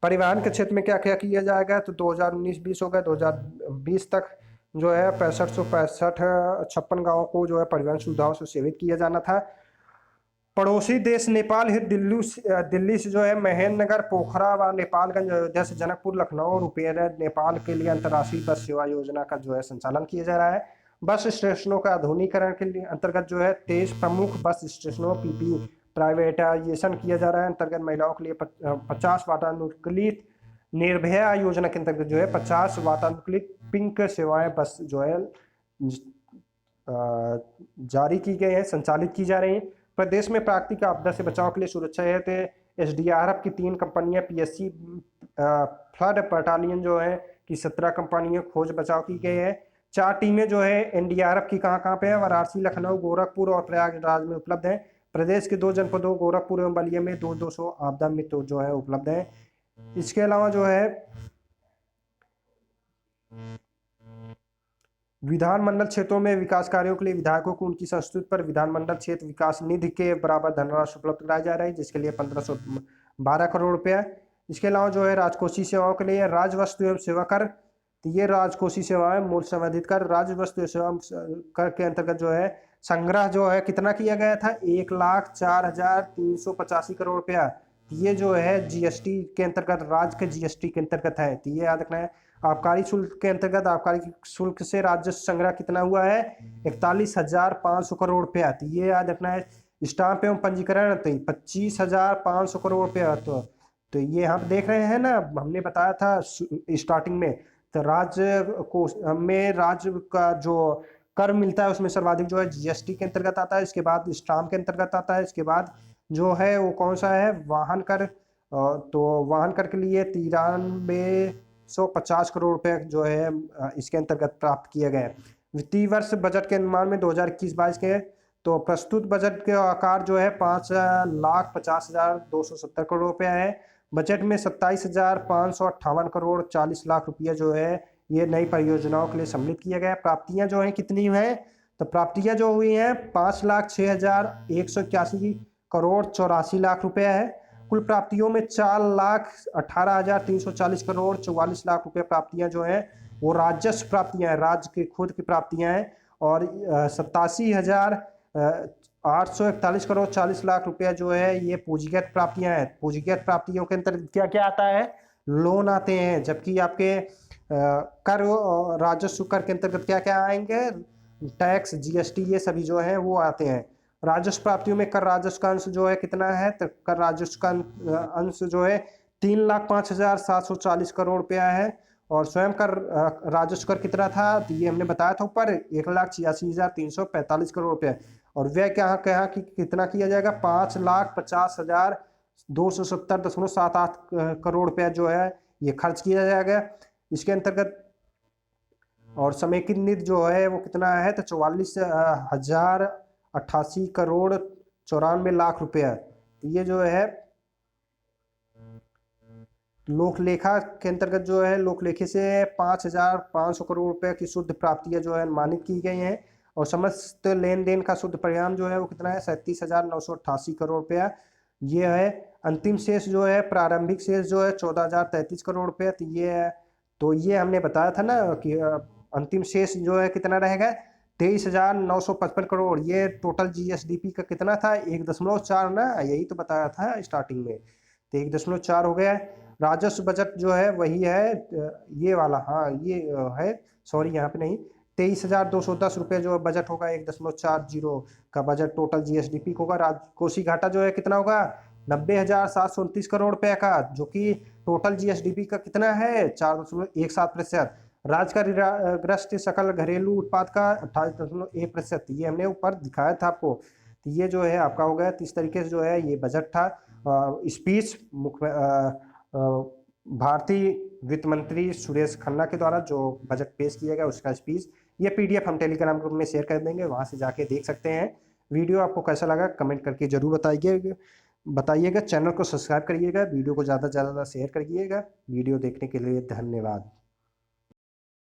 परिवहन के क्षेत्र में क्या क्या किया जाएगा, तो 2019-20 हो गया। 2020 तक जो है 6556 गाँवों को जो है परिवहन सुविधाओं से सेवित किया जाना था। पड़ोसी देश नेपाल हित दिल्ली से जो है महेंद्रनगर, पोखरा व नेपालगंज, अयोध्या से जनकपुर, लखनऊ, रुपये नेपाल के लिए अंतर्राष्ट्रीय बस सेवा योजना का जो है संचालन किया जा रहा है। बस स्टेशनों का आधुनिकीकरण के लिए अंतर्गत जो है 23 प्रमुख बस स्टेशनों पीपी प्राइवेटाइजेशन किया जा रहा है। अंतर्गत महिलाओं के लिए 50 वातानुकूलित निर्भया योजना के अंतर्गत जो है 50 वातानुकूलित पिंक सेवाएं बस जो है जारी की गई है, संचालित की जा रही हैं। प्रदेश में प्राकृतिक आपदा से बचाव के लिए सुरक्षा हेतु एसडीआरएफ की 3 कंपनियां, पीएससी फ्लड बटालियन जो है कि 17 कंपनियां खोज बचाव की गई है। 4 टीमें जो है एनडीआरएफ की कहाँ पे है, वाराणसी, लखनऊ, गोरखपुर और प्रयागराज में उपलब्ध है। प्रदेश के 2 जनपदों गोरखपुर एवं बलिया में 200 आपदा मित्र जो है उपलब्ध है। इसके अलावा जो है विधानमंडल क्षेत्रों में विकास कार्यों के लिए विधायकों को उनकी संस्तुति पर विधानमंडल क्षेत्र विकास निधि के बराबर धनराशि उपलब्ध कराई जा रही है, जिसके लिए 1512 करोड़ रुपया। इसके अलावा जो है राजकोषीय सेवाओं के लिए राज्य वस्तु एवं सेवा कर, तो ये राजकोषीय सेवाएं मूल्य संवर्धित कर राज्य वस्तु एवं कर के अंतर्गत जो है संग्रह जो है कितना किया गया था, 1,04,385 करोड़ रुपया। ये जो है जीएसटी के अंतर्गत, राज्य के जीएसटी के अंतर्गत है। तो ये याद रखना है। आबकारी शुल्क के अंतर्गत आबकारी शुल्क से राजस्व संग्रह कितना हुआ है, 41,500 करोड़ रुपया। तो ये याद रखना है। स्टाम्प एवं पंजीकरण तो 25,500 करोड़ रुपया। तो ये हम देख रहे हैं ना, हमने बताया था स्टार्टिंग में। तो राज्य को में राज्य का जो कर मिलता है उसमें सर्वाधिक जो है जीएसटी के अंतर्गत आता है, इसके बाद स्टाम्प के अंतर्गत आता है, इसके बाद जो है वो कौन सा है, वाहन कर। तो वाहन कर के लिए 9350 करोड़ रुपए जो है इसके अंतर्गत प्राप्त किए गए। वित्तीय वर्ष बजट के अनुमान में 2021-22 के, तो प्रस्तुत बजट के आकार जो है 5,50,270 करोड़ रुपया है। बजट में 27,558 करोड़ 40 लाख रुपया जो है ये नई परियोजनाओं के लिए सम्मिलित किया गया। प्राप्तियां जो है कितनी हैं, तो प्राप्तियां जो हुई हैं 5,06,181 करोड़ 84 लाख रुपया है। कुल प्राप्तियों में 4,18,340 करोड़ 44 लाख रुपए प्राप्तियां जो है वो राजस्व प्राप्तियां हैं, राज्य की खुद की प्राप्तियां हैं। और 87,841 करोड़ 40 लाख रुपया जो है ये पूंजीगत प्राप्तियां हैं। पूंजीगत प्राप्तियों के अंतर्गत क्या क्या आता है, लोन आते हैं। जबकि आपके कर राजस्व कर के अंतर्गत क्या क्या आएंगे, टैक्स, जीएसटी, ये सभी जो है वो आते हैं। राजस्व प्राप्तियों में कर राजस्व का अंश जो है कितना है, तो कर राजस्व का अंश जो है 3,05,740 करोड़ रुपया है। और स्वयं कर राजस्व कर कितना था, तो ये हमने बताया था ऊपर, 1,86,345 करोड़ रुपया। और व्यय क्या कहा कि कितना किया जाएगा, 5,50,270.78 करोड़ रुपया जो है ये खर्च किया जाएगा इसके अंतर्गत। और समेकित निधि जो है वो कितना है, तो 44,088 करोड़ 94 लाख रुपया। तो ये जो है लोक लेखा के अंतर्गत जो है लोक लेखे से 5,500 करोड़ रुपए की शुद्ध प्राप्तियां जो है अनुमानित की गई हैं। और समस्त लेन देन का शुद्ध परिणाम जो है वो कितना है, 37,988 करोड़ रुपया ये है। अंतिम शेष जो है, प्रारंभिक शेष जो है 14,033 करोड़ रुपया। तो ये हमने बताया था ना कि अंतिम शेष जो है कितना रहेगा, 23,955 करोड़। ये टोटल जीएसडीपी का कितना था, 1.4 ना, यही तो बताया था स्टार्टिंग में। तो 1.4 हो गया। राजस्व बजट जो है वही है ये वाला, हाँ ये है, सॉरी यहाँ पे नहीं, 23,210 रुपये जो बजट होगा, 1.40 का बजट टोटल जीएसडीपी को होगा। राजकोषीय घाटा जो है कितना होगा, 90,729 करोड़ रुपए का, जो कि टोटल जीएसडीपी का कितना है, 4.17%। राज्य का ग्रस्त सकल घरेलू उत्पाद का 28.1%। ये हमने ऊपर दिखाया था आपको। तो ये जो है आपका हो गया। तो इस तरीके से जो है ये बजट था। स्पीच मुख्य भारतीय वित्त मंत्री सुरेश खन्ना के द्वारा जो बजट पेश किया गया उसका स्पीच, ये पीडीएफ हम टेलीग्राम ग्रुप में शेयर कर देंगे, वहां से जाके देख सकते हैं। वीडियो आपको कैसा लगा कमेंट करके जरूर बताइएगा। चैनल को सब्सक्राइब करिएगा, वीडियो को ज़्यादा से ज़्यादा शेयर करिएगा। वीडियो देखने के लिए धन्यवाद।